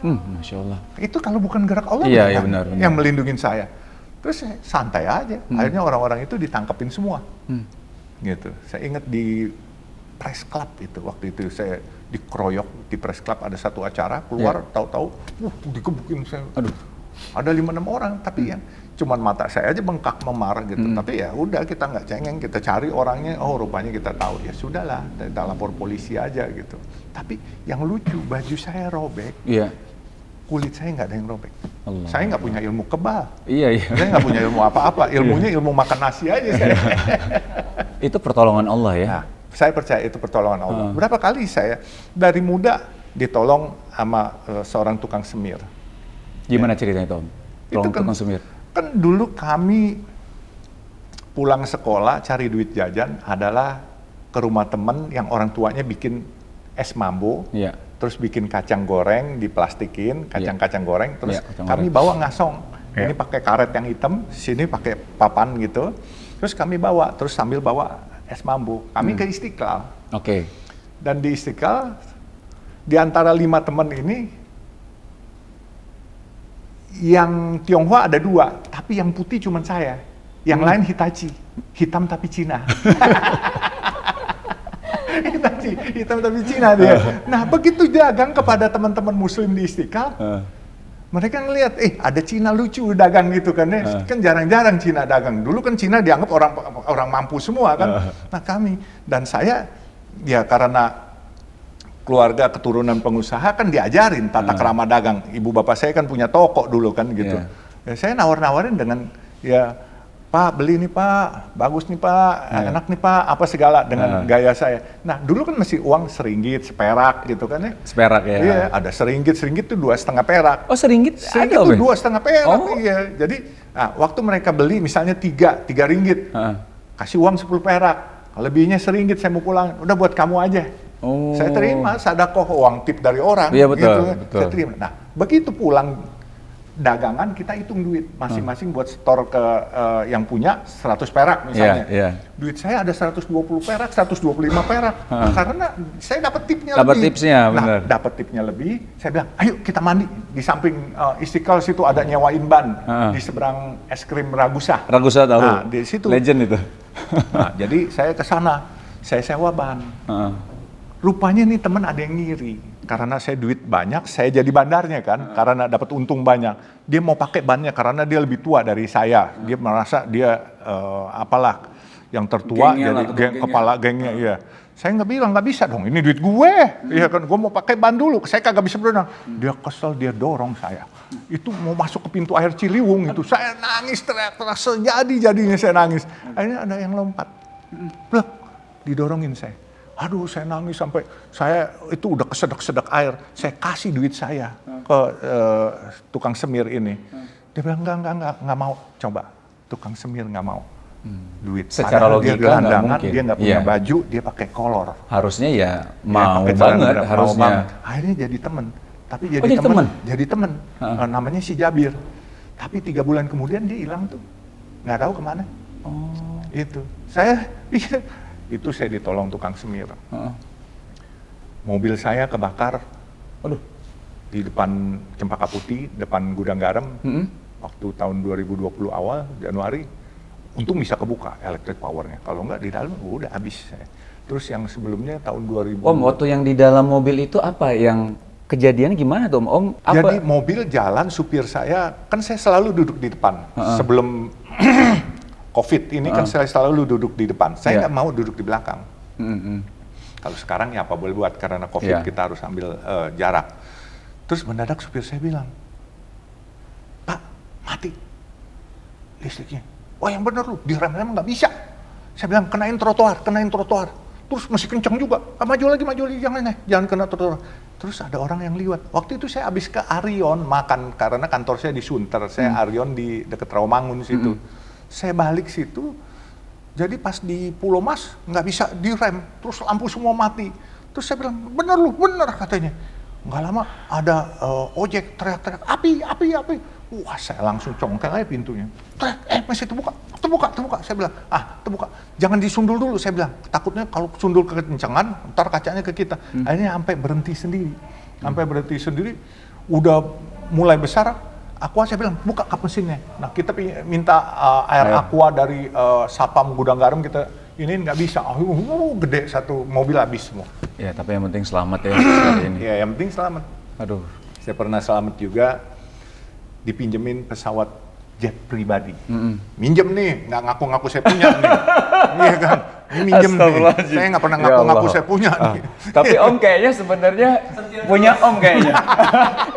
[SPEAKER 1] Masya Allah.
[SPEAKER 2] Itu kalau bukan gerak Allah
[SPEAKER 1] benar.
[SPEAKER 2] yang melindungi saya. Terus saya santai aja, akhirnya orang-orang itu ditangkapin semua. Gitu. Saya ingat di Press Club itu, waktu itu saya dikeroyok di Press Club, ada satu acara, keluar tahu-tahu, dikebukin saya. Aduh. Ada 5-6 orang, tapi yang cuman mata saya aja bengkak memarah gitu. Tapi ya udah, kita nggak cengeng, kita cari orangnya, rupanya kita tahu, ya sudahlah, kita lapor polisi aja gitu. Tapi yang lucu, baju saya robek, kulit saya nggak ada yang robek. Allah. Saya nggak punya ilmu kebal.
[SPEAKER 1] Iya.
[SPEAKER 2] Saya nggak punya ilmu apa-apa, ilmunya ilmu makan nasi aja saya.
[SPEAKER 1] Itu pertolongan Allah ya?
[SPEAKER 2] Nah, saya percaya itu pertolongan Allah. Berapa kali saya dari muda ditolong sama seorang tukang semir.
[SPEAKER 1] Gimana ceritanya Tom?
[SPEAKER 2] Itu kan, tukang semir. Kan dulu kami pulang sekolah cari duit jajan adalah ke rumah temen yang orang tuanya bikin es mambo, terus bikin kacang goreng diplastikin, kacang-kacang goreng, terus kami bawa ngasong. Ini pakai karet yang hitam, sini pakai papan gitu. Terus kami bawa, terus sambil bawa es mambo. Kami ke Istiqlal. Dan di Istiqlal, di antara 5 teman ini, yang Tionghoa ada 2, tapi yang putih cuma saya. Yang lain Hitachi, hitam tapi Cina. Hitachi, hitam tapi Cina dia. Nah, begitu dagang kepada teman-teman Muslim di Istiqlal, mereka ngelihat, ada Cina lucu dagang gitu kan ya. Kan jarang-jarang Cina dagang. Dulu kan Cina dianggap orang mampu semua kan. Nah, kami dan saya ya karena keluarga keturunan pengusaha kan diajarin tata krama dagang. Ibu bapak saya kan punya toko dulu kan gitu. Ya, saya nawar-nawarin dengan Pak beli nih Pak, bagus nih Pak, enak nih Pak, apa segala dengan gaya saya. Nah dulu kan masih uang seringgit, seperak gitu kan ya.
[SPEAKER 1] Seperak ya?
[SPEAKER 2] Iya, ada seringgit tuh 2,5 perak.
[SPEAKER 1] Oh seringgit?
[SPEAKER 2] Seringgit tuh 2,5 perak, iya. Jadi waktu mereka beli misalnya 3 ringgit, kasih uang 10 perak. Lebihnya seringgit saya mau pulang, udah buat kamu aja. Saya terima sedekah uang tip dari orang,
[SPEAKER 1] betul.
[SPEAKER 2] Saya terima. Nah, begitu pulang dagangan kita hitung duit masing-masing buat store ke yang punya 100 perak misalnya. Duit saya ada 120 perak, 125 perak. Karena saya dapat tipnya lebih.
[SPEAKER 1] Dapat tipsnya, benar.
[SPEAKER 2] Dapat tipnya lebih. Saya bilang, ayo kita mandi di samping Istiqlal situ ada nyewain ban di seberang es krim Ragusa.
[SPEAKER 1] Ragusa tahu.
[SPEAKER 2] Nah, di situ.
[SPEAKER 1] Legend itu.
[SPEAKER 2] Nah, jadi saya ke sana, saya sewa ban. Rupanya nih teman ada yang ngiri, karena saya duit banyak, saya jadi bandarnya kan, karena dapat untung banyak. Dia mau pakai bannya karena dia lebih tua dari saya. Dia merasa dia apalah yang tertua, jadi kepala gengnya. Iya. Saya nggak bilang nggak bisa dong, ini duit gue. Iya kan, gue mau pakai ban dulu. Saya kagak bisa berenang. Dia kesel, dia dorong saya. Itu mau masuk ke pintu air Ciliwung itu, saya nangis teriak-teriak sejadi-jadinya saya nangis. Akhirnya ada yang lompat, blek, didorongin saya. Aduh, saya nangis sampai saya itu udah kesedek-sedek air. Saya kasih duit saya ke tukang semir ini. Dia bilang enggak mau. Coba, tukang semir nggak mau duit.
[SPEAKER 1] Secara logika
[SPEAKER 2] dia gelandangan,
[SPEAKER 1] mungkin.
[SPEAKER 2] Dia nggak punya baju, dia pakai kolor.
[SPEAKER 1] Harusnya ya mau banget, harusnya.
[SPEAKER 2] Akhirnya jadi teman. Tapi jadi teman. Namanya si Jabir. Tapi 3 bulan kemudian dia hilang tuh, nggak tahu kemana. Itu saya pikir. Itu saya ditolong tukang semir. Mobil saya kebakar, di depan Cempaka Putih, depan gudang garam, waktu tahun 2020 awal, Januari, untung bisa kebuka electric powernya. Kalau nggak di dalam, udah habis saya. Terus yang sebelumnya tahun 2000.
[SPEAKER 1] Om, waktu yang di dalam mobil itu apa yang kejadiannya gimana tuh Om?
[SPEAKER 2] Jadi mobil jalan, supir saya, kan saya selalu duduk di depan. Sebelum COVID ini kan saya selalu duduk di depan. Saya nggak mau duduk di belakang. Kalau sekarang ya apa boleh buat, karena COVID kita harus ambil jarak. Terus mendadak supir saya bilang, Pak, mati listriknya. Wah yang bener lu, direm-rem nggak bisa. Saya bilang, kenain trotoar. Terus masih kenceng juga. Maju lagi, jangan kena trotoar. Terus ada orang yang liwat. Waktu itu saya habis ke Arion makan, karena kantor saya di Sunter. Saya Arion di dekat Rawamangun situ. Saya balik situ, jadi pas di Pulau Mas nggak bisa direm, terus lampu semua mati. Terus saya bilang, bener lu, bener katanya. Nggak lama ada ojek teriak-teriak, api. Wah, saya langsung congkel aja pintunya. Teriak, masih terbuka. Saya bilang, terbuka. Jangan disundul dulu, saya bilang. Takutnya kalau sundul kekencangan, ntar kacanya ke kita. Akhirnya sampai berhenti sendiri. Udah mulai besar, Aqua saya bilang, buka kap mesinnya. Nah, kita minta air Aqua dari Sapam Gudang Garam, kita ini nggak bisa. Gede, satu mobil habis semua.
[SPEAKER 1] Ya, tapi yang penting selamat ya hari ini.
[SPEAKER 2] Ya, yang penting selamat.
[SPEAKER 1] Aduh.
[SPEAKER 2] Saya pernah selamat juga, dipinjemin pesawat jet pribadi. Minjem nih, nggak ngaku-ngaku saya punya nih. Iya kan? Ini minjem nih. Saya nggak pernah ngaku-ngaku saya punya nih.
[SPEAKER 1] Tapi Om kayaknya sebenarnya punya Om kayaknya.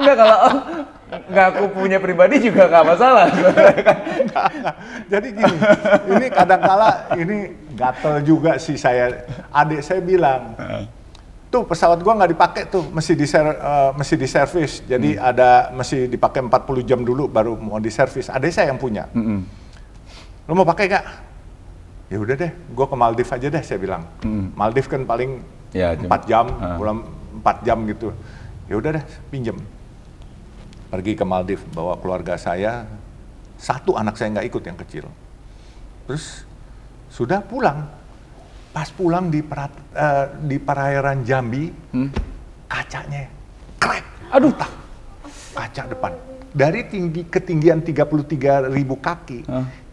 [SPEAKER 1] Enggak, kalau Om ngaku punya pribadi juga nggak masalah.
[SPEAKER 2] Nggak. Jadi gini, ini kadang-kala ini gatel juga sih saya. Adik saya bilang, tuh pesawat gua nggak dipakai tuh, mesti diservis. Jadi mesti dipakai 40 jam dulu baru mau diservis. Adik saya yang punya. Lo mau pakai nggak? Ya udah deh, gua ke Maldives aja deh, saya bilang. Maldives kan paling 4 jam, pulang 4 jam gitu. Ya udah deh, pinjem. Pergi ke Maldives, bawa keluarga saya. Satu anak saya nggak ikut, yang kecil. Terus sudah pulang. Pas pulang di perairan Jambi, kacanya crack.
[SPEAKER 1] Aduh,
[SPEAKER 2] Kaca depan. Dari ketinggian 33.000 kaki,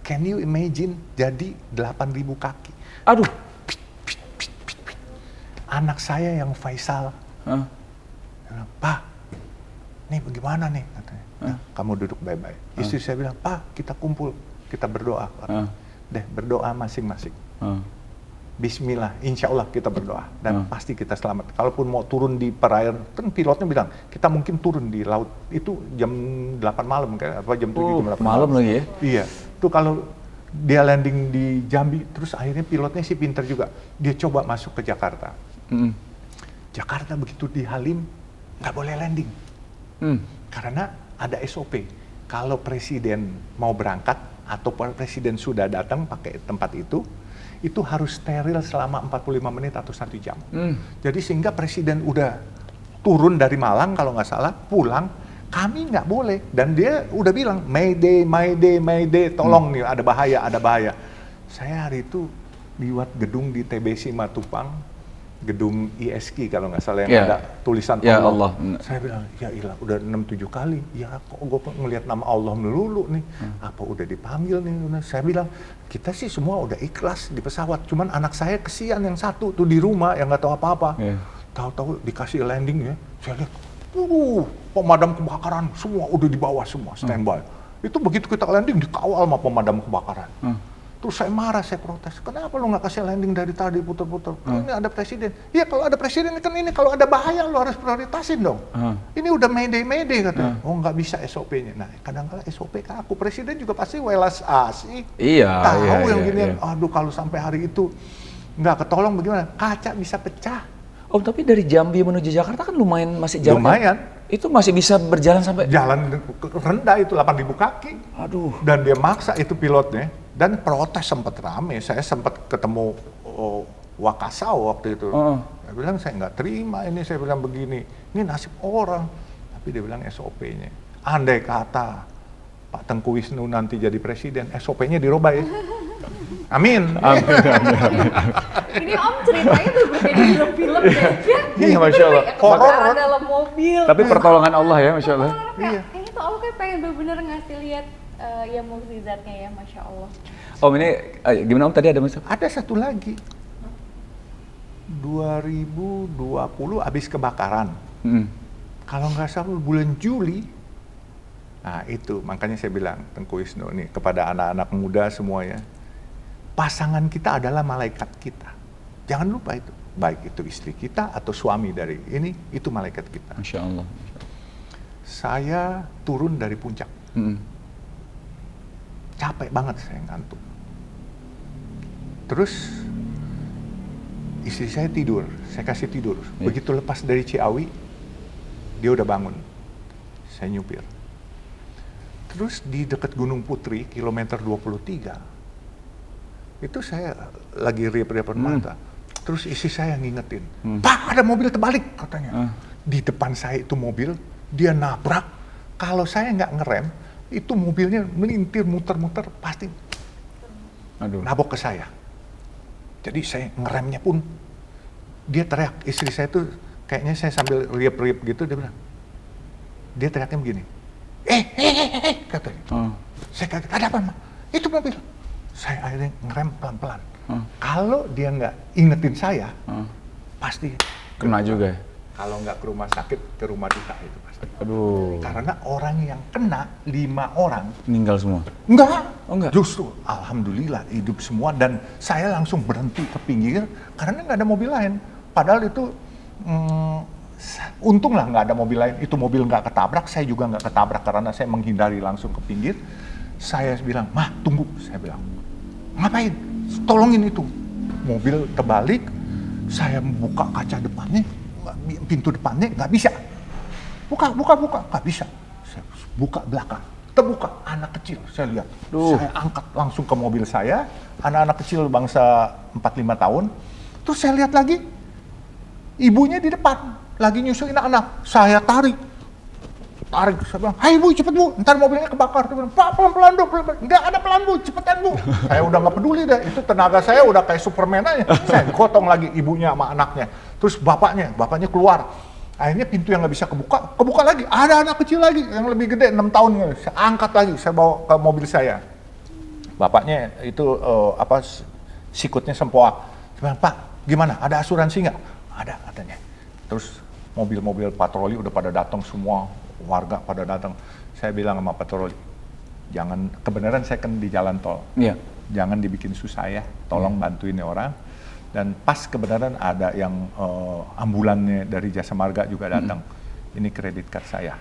[SPEAKER 2] can you imagine jadi 8.000 kaki.
[SPEAKER 1] Aduh.
[SPEAKER 2] Anak saya yang Faisal, Pak, nih bagaimana nih? Katanya, nah, kamu duduk baik-baik. Istri saya bilang, Pak, kita kumpul, kita berdoa. Deh, berdoa masing-masing. Bismillah, insya Allah kita berdoa dan pasti kita selamat. Kalaupun mau turun di perairan, kan pilotnya bilang kita mungkin turun di laut itu jam 8 malam kayak apa jam 7 jam 8
[SPEAKER 1] malam lagi ya?
[SPEAKER 2] Iya, itu kalau dia landing di Jambi, terus akhirnya pilotnya sih pinter juga, dia coba masuk ke Jakarta. Jakarta begitu di Halim nggak boleh landing karena ada SOP. Kalau presiden mau berangkat atau presiden sudah datang pakai tempat itu harus steril selama 45 menit atau 1 jam. Jadi sehingga presiden udah turun dari Malang kalau nggak salah, pulang, kami nggak boleh. Dan dia udah bilang, Mayday, tolong nih ada bahaya. Saya hari itu liwat gedung di TBC Matupang, gedung ISK kalau nggak salah yang ada tulisan
[SPEAKER 1] Ya
[SPEAKER 2] Allah.
[SPEAKER 1] Allah.
[SPEAKER 2] Saya bilang, ya ilah udah 6-7 kali, ya kok gue ngelihat nama Allah melulu nih, apa udah dipanggil nih. Saya bilang, kita sih semua udah ikhlas di pesawat, cuman anak saya kesian yang satu tuh di rumah yang nggak tahu apa-apa. Tahu-tahu dikasih landing ya, saya lihat, pemadam kebakaran semua udah di bawah semua, standby. Itu begitu kita landing dikawal sama pemadam kebakaran. Terus saya marah, saya protes. Kenapa lu nggak kasih landing dari tadi putar-putar? Ini ada presiden. Iya kalau ada presiden kan ini kalau ada bahaya lu harus prioritasin dong. Ini udah Mayday katanya. Oh nggak bisa SOP-nya. Nah kadang-kadang SOP ke aku presiden juga pasti welas asih.
[SPEAKER 1] Iya.
[SPEAKER 2] Tahu yang gini. Aduh kalau sampai hari itu nggak ketolong bagaimana? Kaca bisa pecah.
[SPEAKER 1] Oh tapi dari Jambi menuju Jakarta kan lumayan masih jauh.
[SPEAKER 2] Lumayan.
[SPEAKER 1] Itu masih bisa berjalan sampai
[SPEAKER 2] jalan rendah itu 8.000 kaki.
[SPEAKER 1] Aduh.
[SPEAKER 2] Dan dia maksa itu pilotnya. Dan protes sempat rame. Saya sempat ketemu Wakasau waktu itu. Saya bilang saya nggak terima ini. Saya bilang begini. Ini nasib orang. Tapi dia bilang SOP-nya. Andai kata Pak Tengku Wisnu nanti jadi presiden, SOP-nya dirubah ya. Amin.
[SPEAKER 3] Ini Om ceritanya tuh kayak di film-film ya.
[SPEAKER 1] Iya, Masya Allah.
[SPEAKER 3] Horor dalam mobil.
[SPEAKER 1] Tapi pertolongan Allah ya, Masya Allah.
[SPEAKER 3] Iya. Kayaknya tuh Allah kayak pengen bener-bener ngasih lihat ya mukjizatnya ya, Masya Allah.
[SPEAKER 1] Om ini gimana Om tadi ada masalah?
[SPEAKER 2] Ada satu lagi. 2020 habis kebakaran. Kalau nggak salah bulan Juli. Nah itu makanya saya bilang Tengku Wisnu nih kepada anak-anak muda semuanya. Pasangan kita adalah malaikat kita. Jangan lupa itu. Baik itu istri kita atau suami dari ini, itu malaikat kita.
[SPEAKER 1] Masya Allah.
[SPEAKER 2] Saya turun dari puncak. Capek banget saya ngantuk. Terus istri saya tidur, saya kasih tidur. Begitu lepas dari Ciawi, dia udah bangun. Saya nyupir. Terus di dekat Gunung Putri, kilometer 23, itu saya lagi riap-riapan mata. Terus istri saya ngingetin, Pak ada mobil terbalik katanya. Di depan saya itu mobil, dia nabrak. Kalau saya nggak ngerem, itu mobilnya melintir, muter-muter, pasti nabok ke saya. Jadi saya ngeremnya pun, dia teriak, istri saya tuh kayaknya saya sambil riap-riap gitu, dia teriaknya begini, katanya. Saya kaget, ada apa, Ma? Itu mobil. Saya akhirnya ngerem pelan-pelan. Kalau dia nggak ingetin saya, pasti
[SPEAKER 1] Kena juga ya?
[SPEAKER 2] Kalau nggak ke rumah sakit, ke rumah duka itu pasti.
[SPEAKER 1] Aduh.
[SPEAKER 2] Karena orang yang kena 5 orang.
[SPEAKER 1] Meninggal semua?
[SPEAKER 2] Enggak.
[SPEAKER 1] Oh, enggak?
[SPEAKER 2] Justru alhamdulillah hidup semua, dan saya langsung berhenti ke pinggir karena nggak ada mobil lain. Padahal itu untunglah nggak ada mobil lain. Itu mobil nggak ketabrak, saya juga nggak ketabrak karena saya menghindari langsung ke pinggir. Saya bilang, "Mah, tunggu." Saya bilang, "Ngapain? Tolongin itu." Mobil terbalik, saya buka kaca depannya, pintu depannya nggak bisa. Buka, nggak bisa. Saya buka belakang, terbuka, anak kecil, saya lihat. Saya angkat langsung ke mobil saya, anak-anak kecil bangsa 4-5 tahun. Terus saya lihat lagi, ibunya di depan, lagi nyusuin anak. Saya tarik, saya bilang, "Hai Bu, cepet Bu, ntar mobilnya kebakar." Dia bilang, "Pak, pelan-pelan Bu, pelan-pelan." "Nggak ada pelan Bu, cepetan Bu." Saya udah nggak peduli deh, itu tenaga saya udah kayak Superman aja. Saya gotong lagi ibunya sama anaknya. Terus bapaknya keluar. Akhirnya pintu yang nggak bisa kebuka lagi. Ada anak kecil lagi yang lebih gede, 6 tahun. Saya angkat lagi, saya bawa ke mobil saya. Bapaknya itu sikutnya sempoak. Saya bilang, "Pak, gimana? Ada asuransi nggak?" "Ada," katanya. Terus mobil-mobil patroli udah pada datang semua, warga pada datang. Saya bilang sama patroli, jangan, kebenaran saya kan di jalan tol.
[SPEAKER 1] Iya.
[SPEAKER 2] Jangan dibikin susah ya, tolong bantuin nih orang. Dan pas kebenaran ada yang ambulannya dari Jasa Marga juga datang. Ini kredit card saya,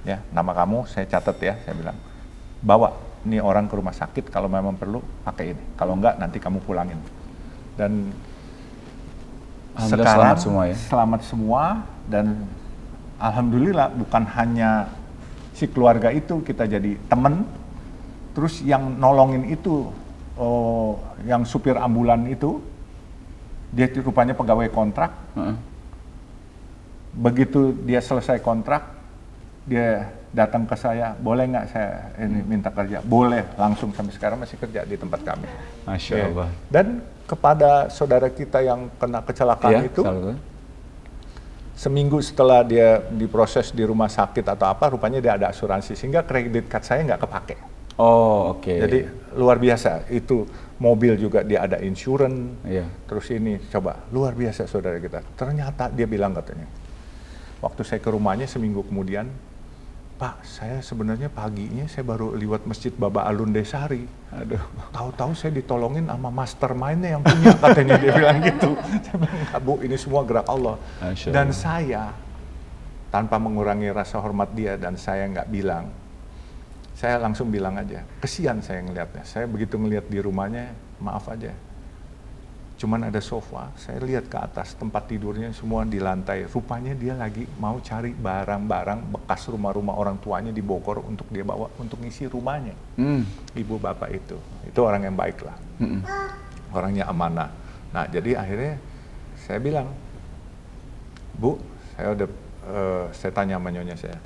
[SPEAKER 2] ya, nama kamu saya catat ya, saya bilang, bawa nih orang ke rumah sakit, kalau memang perlu pakai ini, kalau enggak nanti kamu pulangin. Dan sekarang selamat semua, dan alhamdulillah bukan hanya si keluarga itu, kita jadi temen. Terus yang nolongin itu, yang supir ambulan itu, dia rupanya pegawai kontrak. Begitu dia selesai kontrak, dia datang ke saya, "Boleh nggak saya ini minta kerja?" "Boleh." Langsung, sampai sekarang masih kerja di tempat kami.
[SPEAKER 1] Masya Allah.
[SPEAKER 2] Dan kepada saudara kita yang kena kecelakaan itu, seminggu setelah dia diproses di rumah sakit atau apa, rupanya dia ada asuransi, sehingga kredit card saya nggak kepake.
[SPEAKER 1] Oh, oke.
[SPEAKER 2] Jadi luar biasa, itu mobil juga dia ada insurance. Terus ini, coba, luar biasa saudara kita. Ternyata dia bilang katanya, waktu saya ke rumahnya seminggu kemudian, "Pak, saya sebenarnya paginya saya baru liwat Masjid Baba Alun Desari. Aduh, tahu-tahu saya ditolongin sama mastermind-nya yang punya," katanya. Dia bilang gitu. Saya bilang, "Enggak Bu, ini semua gerak Allah." Dan saya, tanpa mengurangi rasa hormat dia, dan saya nggak bilang, saya langsung bilang aja, kesian saya ngelihatnya. Saya begitu ngelihat di rumahnya, maaf aja, cuman ada sofa, saya lihat ke atas, tempat tidurnya semua di lantai. Rupanya dia lagi mau cari barang-barang bekas rumah-rumah orang tuanya di Bogor untuk dia bawa untuk ngisi rumahnya. Ibu bapak itu orang yang baik lah, orangnya amanah. Nah, jadi akhirnya saya bilang, "Bu, saya udah, saya tanya sama nyonya saya,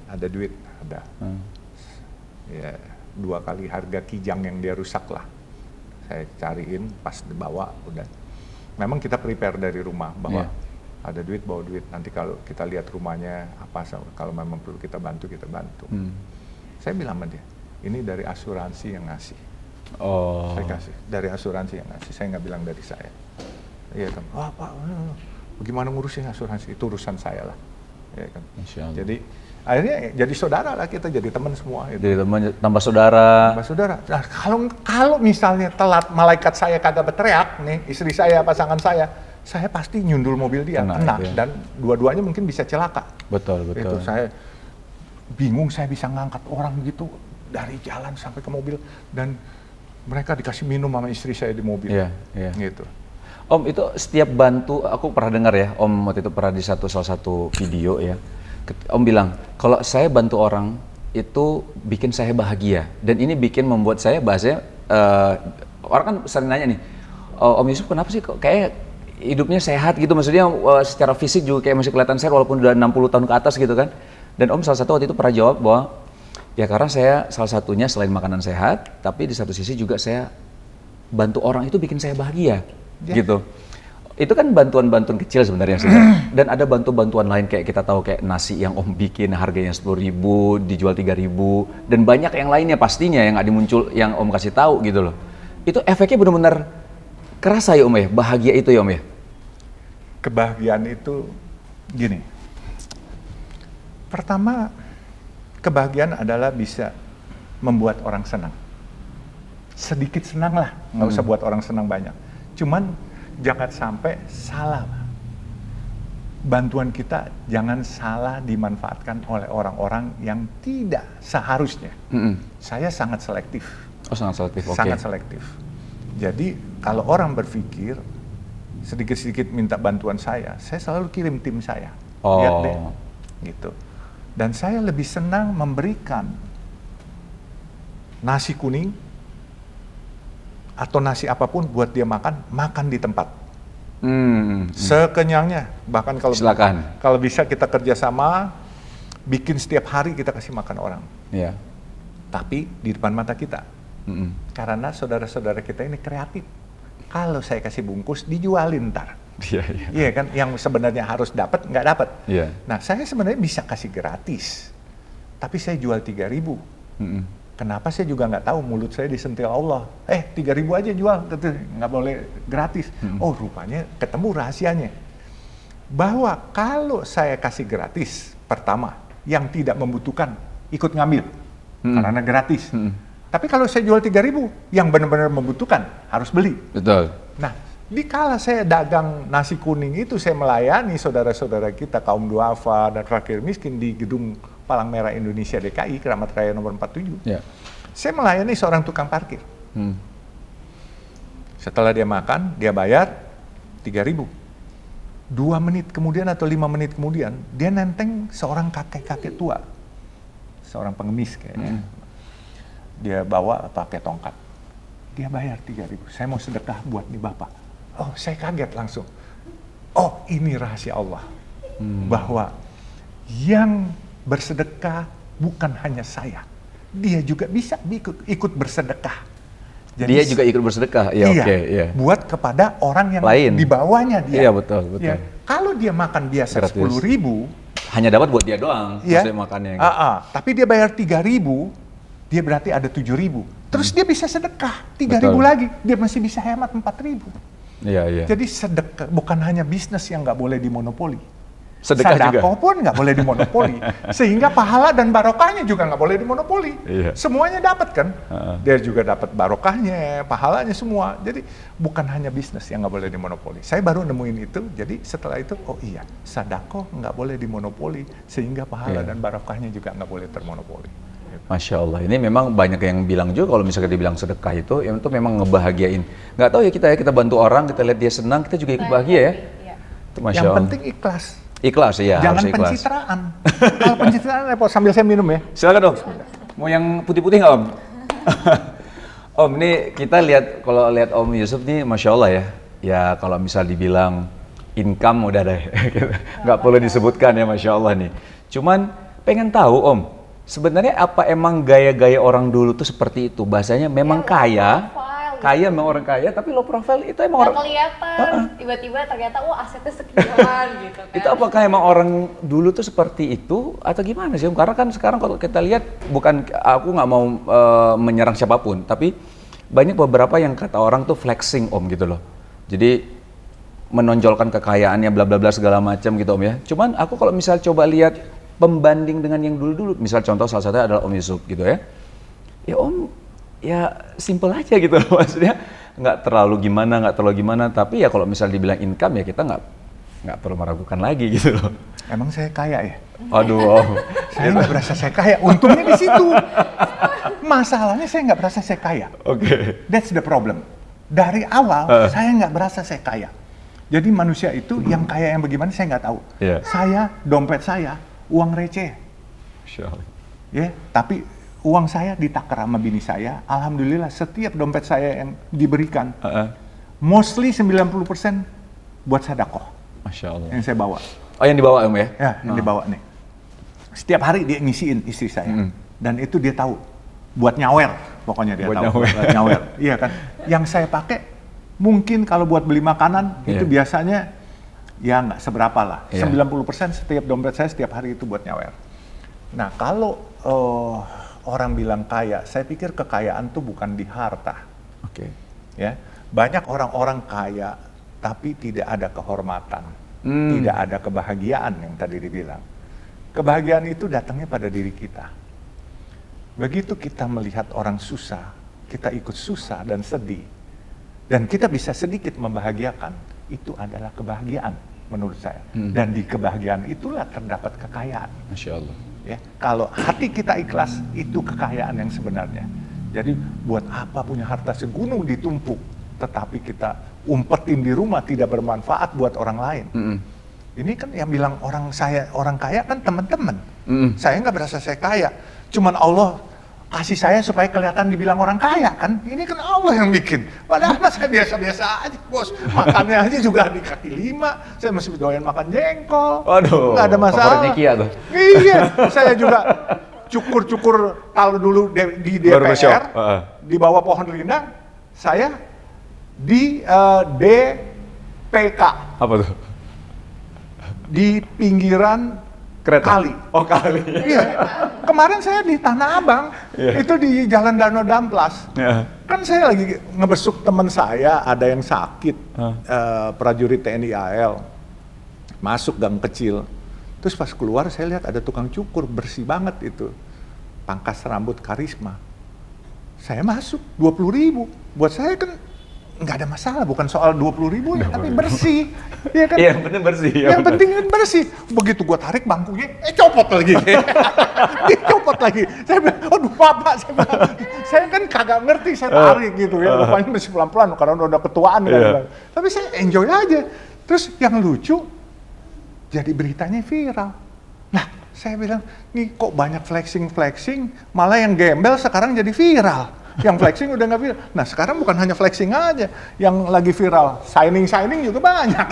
[SPEAKER 2] ada duit?" "Ada." Ya, 2 kali harga kijang yang dia rusak lah, saya cariin, pas dibawa udah. Memang kita prepare dari rumah bahwa ada duit, bawa duit, nanti kalau kita lihat rumahnya apa, kalau memang perlu kita bantu, kita bantu. Saya bilang sama dia, ini dari asuransi yang ngasih. Saya kasih dari asuransi yang ngasih, saya nggak bilang dari saya. Iya kan, "Wah Pak, bagaimana ngurusin asuransi? Itu urusan saya lah." Ya kan. Jadi akhirnya jadi saudara lah kita, jadi teman semua. Gitu.
[SPEAKER 1] Jadi teman, tambah saudara.
[SPEAKER 2] Tambah saudara. Nah, kalau misalnya telat, malaikat saya kagak berteriak nih, istri saya, pasangan saya pasti nyundul mobil dia, kena. Ya. Dan dua-duanya mungkin bisa celaka.
[SPEAKER 1] Betul.
[SPEAKER 2] Itu saya bingung, saya bisa ngangkat orang gitu dari jalan sampai ke mobil, dan mereka dikasih minum sama istri saya di mobil.
[SPEAKER 1] Iya.
[SPEAKER 2] Gitu.
[SPEAKER 1] Om, itu setiap bantu, aku pernah dengar ya, Om waktu itu pernah di salah satu video ya, Om bilang, kalau saya bantu orang itu bikin saya bahagia, dan ini bikin membuat saya bahasanya orang kan sering nanya nih, Om Yusuf kenapa sih kok kayak hidupnya sehat gitu, maksudnya secara fisik juga kayak masih kelihatan sehat walaupun udah 60 tahun ke atas gitu kan. Dan Om salah satu waktu itu pernah jawab bahwa ya karena saya salah satunya selain makanan sehat, tapi di satu sisi juga saya bantu orang itu bikin saya bahagia gitu. Itu kan bantuan-bantuan kecil sebenarnya dan ada bantuan lain kayak kita tahu kayak nasi yang Om bikin harganya 10.000 dijual 3.000 dan banyak yang lainnya pastinya yang ada muncul yang Om kasih tahu gitu loh. Itu efeknya benar-benar kerasa ya Om ya, bahagia itu ya Om ya.
[SPEAKER 2] Kebahagiaan itu gini. Pertama, kebahagiaan adalah bisa membuat orang senang. Sedikit senang lah, nggak usah buat orang senang banyak. Cuman jangan sampai salah. Bantuan kita jangan salah dimanfaatkan oleh orang-orang yang tidak seharusnya. Saya sangat selektif.
[SPEAKER 1] Oh, sangat selektif, oke.
[SPEAKER 2] Sangat selektif. Jadi kalau orang berpikir sedikit-sedikit minta bantuan saya selalu kirim tim saya. Lihat deh, gitu. Dan saya lebih senang memberikan nasi kuning atau nasi apapun buat dia makan di tempat. Sekenyangnya. Bahkan kalau bisa kita kerjasama, bikin setiap hari kita kasih makan orang.
[SPEAKER 1] Yeah.
[SPEAKER 2] Tapi di depan mata kita. Karena saudara-saudara kita ini kreatif. Kalau saya kasih bungkus, dijualin ntar. Iya kan, yang sebenarnya harus dapat, nggak dapat.
[SPEAKER 1] Yeah.
[SPEAKER 2] Nah, saya sebenarnya bisa kasih gratis. Tapi saya jual 3.000. Kenapa saya juga nggak tahu, mulut saya disentil Allah. 3.000 aja jual, nggak boleh gratis. Oh, rupanya ketemu rahasianya. Bahwa kalau saya kasih gratis, pertama, yang tidak membutuhkan ikut ngambil. Karena gratis. Tapi kalau saya jual 3.000, yang benar-benar membutuhkan harus beli.
[SPEAKER 1] Betul.
[SPEAKER 2] Nah, dikala saya dagang nasi kuning itu, saya melayani saudara-saudara kita, kaum duafa dan fakir miskin di gedung Palang Merah Indonesia DKI, Keramat Raya nomor 47. Yeah. Saya melayani seorang tukang parkir. Setelah dia makan, dia bayar 3.000. 2 menit kemudian atau 5 menit kemudian, dia nenteng seorang kakek-kakek tua. Seorang pengemis kayaknya. Dia bawa pakai tongkat. Dia bayar 3.000. Saya mau sedekah buat nih Bapak. Oh, saya kaget langsung. Oh, ini rahasia Allah. Bahwa yang bersedekah bukan hanya saya, dia juga bisa ikut bersedekah. Jadi
[SPEAKER 1] dia juga ikut bersedekah, ya
[SPEAKER 2] iya,
[SPEAKER 1] oke, iya.
[SPEAKER 2] Buat kepada orang yang
[SPEAKER 1] lain
[SPEAKER 2] di bawahnya dia.
[SPEAKER 1] Iya betul.
[SPEAKER 2] Ya. Kalau dia makan biasa 10.000,
[SPEAKER 1] hanya dapat buat dia doang,
[SPEAKER 2] ya,
[SPEAKER 1] makannya.
[SPEAKER 2] Tapi dia bayar 3.000, dia berarti ada 7.000. Terus dia bisa sedekah 3.000 lagi, dia masih bisa hemat 4.000.
[SPEAKER 1] Iya.
[SPEAKER 2] Jadi sedekah bukan hanya bisnis yang nggak boleh dimonopoli.
[SPEAKER 1] Sedekah
[SPEAKER 2] pun nggak boleh dimonopoli, sehingga pahala dan barokahnya juga nggak boleh dimonopoli.
[SPEAKER 1] Iya.
[SPEAKER 2] Semuanya dapat kan, dia juga dapat barokahnya, pahalanya semua. Jadi bukan hanya bisnis yang nggak boleh dimonopoli. Saya baru nemuin itu, jadi setelah itu, oh iya, sedekah nggak boleh dimonopoli, sehingga pahala dan barokahnya juga nggak boleh termonopoli.
[SPEAKER 1] Masya Allah, ini memang banyak yang bilang juga kalau misalnya dibilang sedekah itu memang ngebahagiain. Nggak tahu ya kita bantu orang, kita lihat dia senang, kita juga ikut bahagia ya. Itu Masya Allah.
[SPEAKER 2] Yang penting ikhlas.
[SPEAKER 1] Ikhlas ya,
[SPEAKER 2] jangan
[SPEAKER 1] harus ikhlas.
[SPEAKER 2] pencitraan. Kalau pencitraan repot, sambil saya minum ya.
[SPEAKER 1] Silakan Om. Mau yang putih-putih nggak Om? Om, ini kita lihat, kalau lihat Om Yusuf nih, Masya Allah ya. Ya kalau misal dibilang income udah deh, nggak perlu disebutkan ya Masya Allah nih. Cuman pengen tahu Om, sebenarnya apa emang gaya-gaya orang dulu tuh seperti itu? Bahasanya memang kaya. Kaya memang orang kaya, tapi low profile itu emang orang
[SPEAKER 3] kelihatan, tiba-tiba ternyata asetnya sekian gitu kan.
[SPEAKER 1] Itu apakah emang orang dulu tuh seperti itu atau gimana sih Om? Karena kan sekarang kalau kita lihat, bukan aku nggak mau menyerang siapapun, tapi banyak beberapa yang kata orang tuh flexing Om gitu loh. Jadi menonjolkan kekayaannya bla bla bla segala macam gitu Om ya. Cuman aku kalau misal coba lihat pembanding dengan yang dulu-dulu, misal contoh salah satunya adalah Om Yusuf gitu ya. Ya Om, ya simple aja gitu loh, maksudnya nggak terlalu gimana, tapi ya kalau misal dibilang income ya kita nggak perlu meragukan lagi gitu loh.
[SPEAKER 2] Emang saya kaya ya?
[SPEAKER 1] Aduh,
[SPEAKER 2] saya nggak berasa saya kaya, untungnya di situ. Masalahnya saya nggak berasa saya kaya.
[SPEAKER 1] Oke.
[SPEAKER 2] That's the problem. Dari awal saya nggak berasa saya kaya. Jadi manusia itu yang kaya yang bagaimana saya nggak tahu.
[SPEAKER 1] Yeah.
[SPEAKER 2] Saya, dompet saya uang receh.
[SPEAKER 1] Masya Allah.
[SPEAKER 2] Ya, tapi uang saya ditakar sama bini saya. Alhamdulillah setiap dompet saya yang diberikan, mostly 90% buat sedekah
[SPEAKER 1] Masya Allah.
[SPEAKER 2] yang saya bawa.
[SPEAKER 1] Oh, yang dibawa Om ya?
[SPEAKER 2] Ya, yang dibawa nih. Setiap hari dia ngisiin istri saya. Dan itu dia tahu. Buat nyawer, pokoknya dia
[SPEAKER 1] Buat
[SPEAKER 2] tahu.
[SPEAKER 1] nyawer.
[SPEAKER 2] Buat nyawer. Iya kan? Yang saya pakai, mungkin kalau buat beli makanan, itu biasanya ya nggak seberapa lah. 90% setiap dompet saya setiap hari itu buat nyawer. Nah, kalau orang bilang kaya, saya pikir kekayaan tuh bukan di harta.
[SPEAKER 1] Oke.
[SPEAKER 2] Ya, banyak orang-orang kaya, tapi tidak ada kehormatan. Tidak ada kebahagiaan yang tadi dibilang. Kebahagiaan itu datangnya pada diri kita. Begitu kita melihat orang susah, kita ikut susah dan sedih, dan kita bisa sedikit membahagiakan, itu adalah kebahagiaan menurut saya. Dan di kebahagiaan itulah terdapat kekayaan.
[SPEAKER 1] Masya Allah.
[SPEAKER 2] Ya, kalau hati kita ikhlas, itu kekayaan yang sebenarnya. Jadi buat apa punya harta segunung ditumpuk, tetapi kita umpetin di rumah tidak bermanfaat buat orang lain. Ini kan yang bilang orang kaya kan teman-teman. Saya nggak berasa saya kaya, cuman Allah kasih saya supaya kelihatan dibilang orang kaya kan. Ini kan Allah yang bikin. Padahal saya biasa-biasa aja, bos. Makannya aja juga di kaki 5. Saya masih doyan makan jengkol.
[SPEAKER 1] Waduh,
[SPEAKER 2] nggak ada masalah.
[SPEAKER 1] favoritnya Kia tuh.
[SPEAKER 2] Iya, saya juga cukur-cukur kalau dulu di DPR, di bawah pohon rindang, saya di DPK.
[SPEAKER 1] Apa tuh?
[SPEAKER 2] Di pinggiran
[SPEAKER 1] Kereta?
[SPEAKER 2] kali.
[SPEAKER 1] Oh, kali.
[SPEAKER 2] Iya. Kemarin saya di Tanah Abang, itu di Jalan Danau Damplas. Kan saya lagi ngebesuk teman saya, ada yang sakit, prajurit TNI AL, masuk gang kecil. Terus pas keluar saya lihat ada tukang cukur, bersih banget itu. Pangkas rambut Karisma. Saya masuk, 20.000. Buat saya kan nggak ada masalah, bukan soal 20.000 ya, tapi bersih. Iya kan?
[SPEAKER 1] Iya, yang penting bersih.
[SPEAKER 2] Yang penting kan bersih. Begitu gua tarik bangkunya, copot lagi. Dia copot lagi. Saya bilang, aduh Bapak, saya kan kagak ngerti, saya tarik gitu ya. Rupanya masih pelan-pelan, karena udah ketuaan kan. Tapi saya enjoy aja. Terus yang lucu, jadi beritanya viral. Nah, saya bilang, nih kok banyak flexing, malah yang gembel sekarang jadi viral. Yang flexing udah nggak viral. Nah sekarang bukan hanya flexing aja, yang lagi viral, signing juga banyak.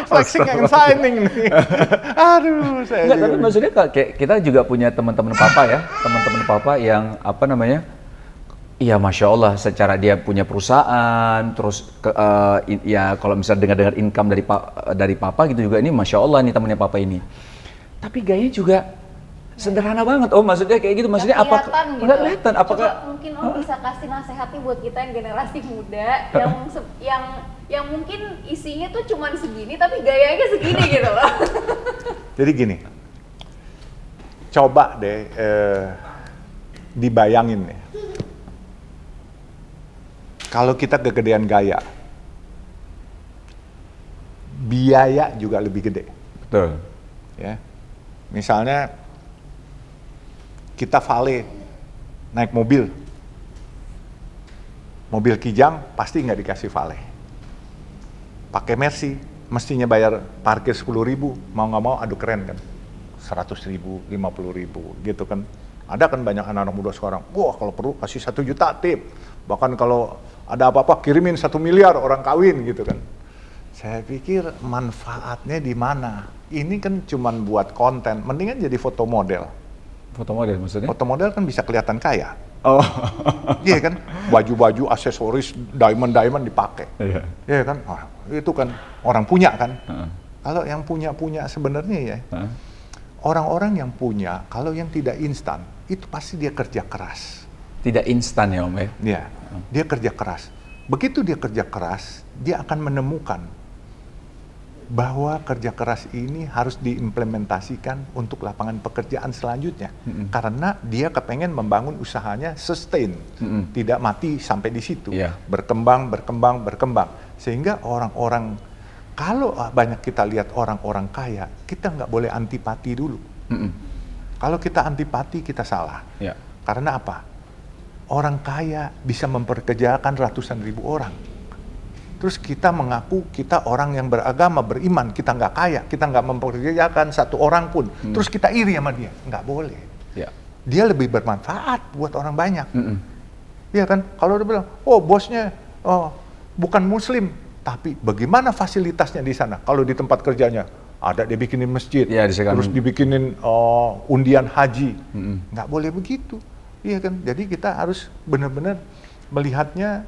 [SPEAKER 2] Flexing yang signing nih. Aduh, saya.
[SPEAKER 1] Enggak, tapi maksudnya kayak kita juga punya teman-teman papa yang apa namanya? Iya, Masya Allah, secara dia punya perusahaan, terus ya kalau misalnya dengar income dari papa gitu juga, ini Masya Allah nih temannya papa ini. Tapi gayanya juga sederhana banget, maksudnya kayak gitu, maksudnya apa?
[SPEAKER 3] Gitu.
[SPEAKER 1] Nggak kelihatan, apakah?
[SPEAKER 3] Coba mungkin Om bisa kasih nasihatnya buat kita yang generasi muda, yang mungkin isinya tuh cuman segini, tapi gayanya segini gitu loh.
[SPEAKER 2] Jadi gini, coba deh dibayangin nih, kalau kita kegedean gaya, biaya juga lebih gede.
[SPEAKER 1] Betul.
[SPEAKER 2] Ya, misalnya kita valet, naik mobil Kijang pasti nggak dikasih valet. Pakai Mercy, mestinya bayar parkir 10.000, mau nggak mau, aduh keren kan, 100.000, 50.000 gitu kan. Ada kan banyak anak-anak muda sekarang, wah kalau perlu kasih 1 juta tip, bahkan kalau ada apa-apa kirimin 1 miliar orang kawin gitu kan. Saya pikir manfaatnya di mana? Ini kan cuman buat konten, mendingan jadi foto model.
[SPEAKER 1] Foto model maksudnya?
[SPEAKER 2] Foto model kan bisa kelihatan kaya.
[SPEAKER 1] Oh.
[SPEAKER 2] Iya kan? Baju-baju, aksesoris, diamond dipakai.
[SPEAKER 1] Iya.
[SPEAKER 2] Iya kan? Wah, itu kan orang punya kan? Kalau yang punya sebenarnya ya, orang-orang yang punya, kalau yang tidak instan, itu pasti dia kerja keras.
[SPEAKER 1] Tidak instan ya Om ya?
[SPEAKER 2] Iya, dia kerja keras. Begitu dia kerja keras, dia akan menemukan bahwa kerja keras ini harus diimplementasikan untuk lapangan pekerjaan selanjutnya. Karena dia kepengen membangun usahanya sustain, tidak mati sampai di situ. Berkembang. Sehingga orang-orang, kalau banyak kita lihat orang-orang kaya, kita nggak boleh antipati dulu. Kalau kita antipati, kita salah. Karena apa? Orang kaya bisa memperkerjakan ratusan ribu orang. Terus kita mengaku kita orang yang beragama, beriman, kita nggak kaya, kita nggak mempekerjakan satu orang pun. Terus kita iri sama dia, nggak boleh.
[SPEAKER 1] Ya.
[SPEAKER 2] Dia lebih bermanfaat buat orang banyak. Iya kan? Kalau dia bilang, oh bosnya bukan muslim, tapi bagaimana fasilitasnya di sana? Kalau di tempat kerjanya, ada dia bikinin masjid,
[SPEAKER 1] Ya,
[SPEAKER 2] terus dibikinin undian haji. Nggak boleh begitu. Iya kan? Jadi kita harus benar-benar melihatnya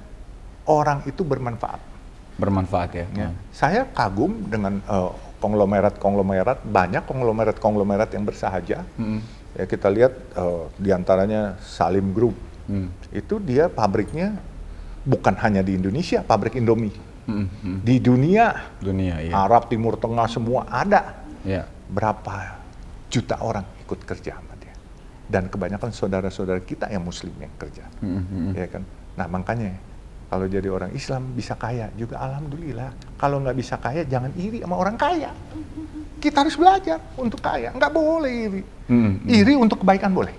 [SPEAKER 2] orang itu bermanfaat.
[SPEAKER 1] Bermanfaat ya.
[SPEAKER 2] Ya. Saya kagum dengan konglomerat, banyak konglomerat yang bersahaja. Ya, kita lihat diantaranya Salim Group. Itu dia pabriknya bukan hanya di Indonesia, pabrik Indomie. Di dunia,
[SPEAKER 1] Iya.
[SPEAKER 2] Arab, Timur Tengah semua ada.
[SPEAKER 1] Ya.
[SPEAKER 2] Berapa juta orang ikut kerja sama dia. Dan kebanyakan saudara-saudara kita yang muslim yang kerja. Ya kan? Nah makanya kalau jadi orang Islam bisa kaya juga alhamdulillah. Kalau nggak bisa kaya jangan iri sama orang kaya. Kita harus belajar untuk kaya, nggak boleh iri. Iri untuk kebaikan boleh.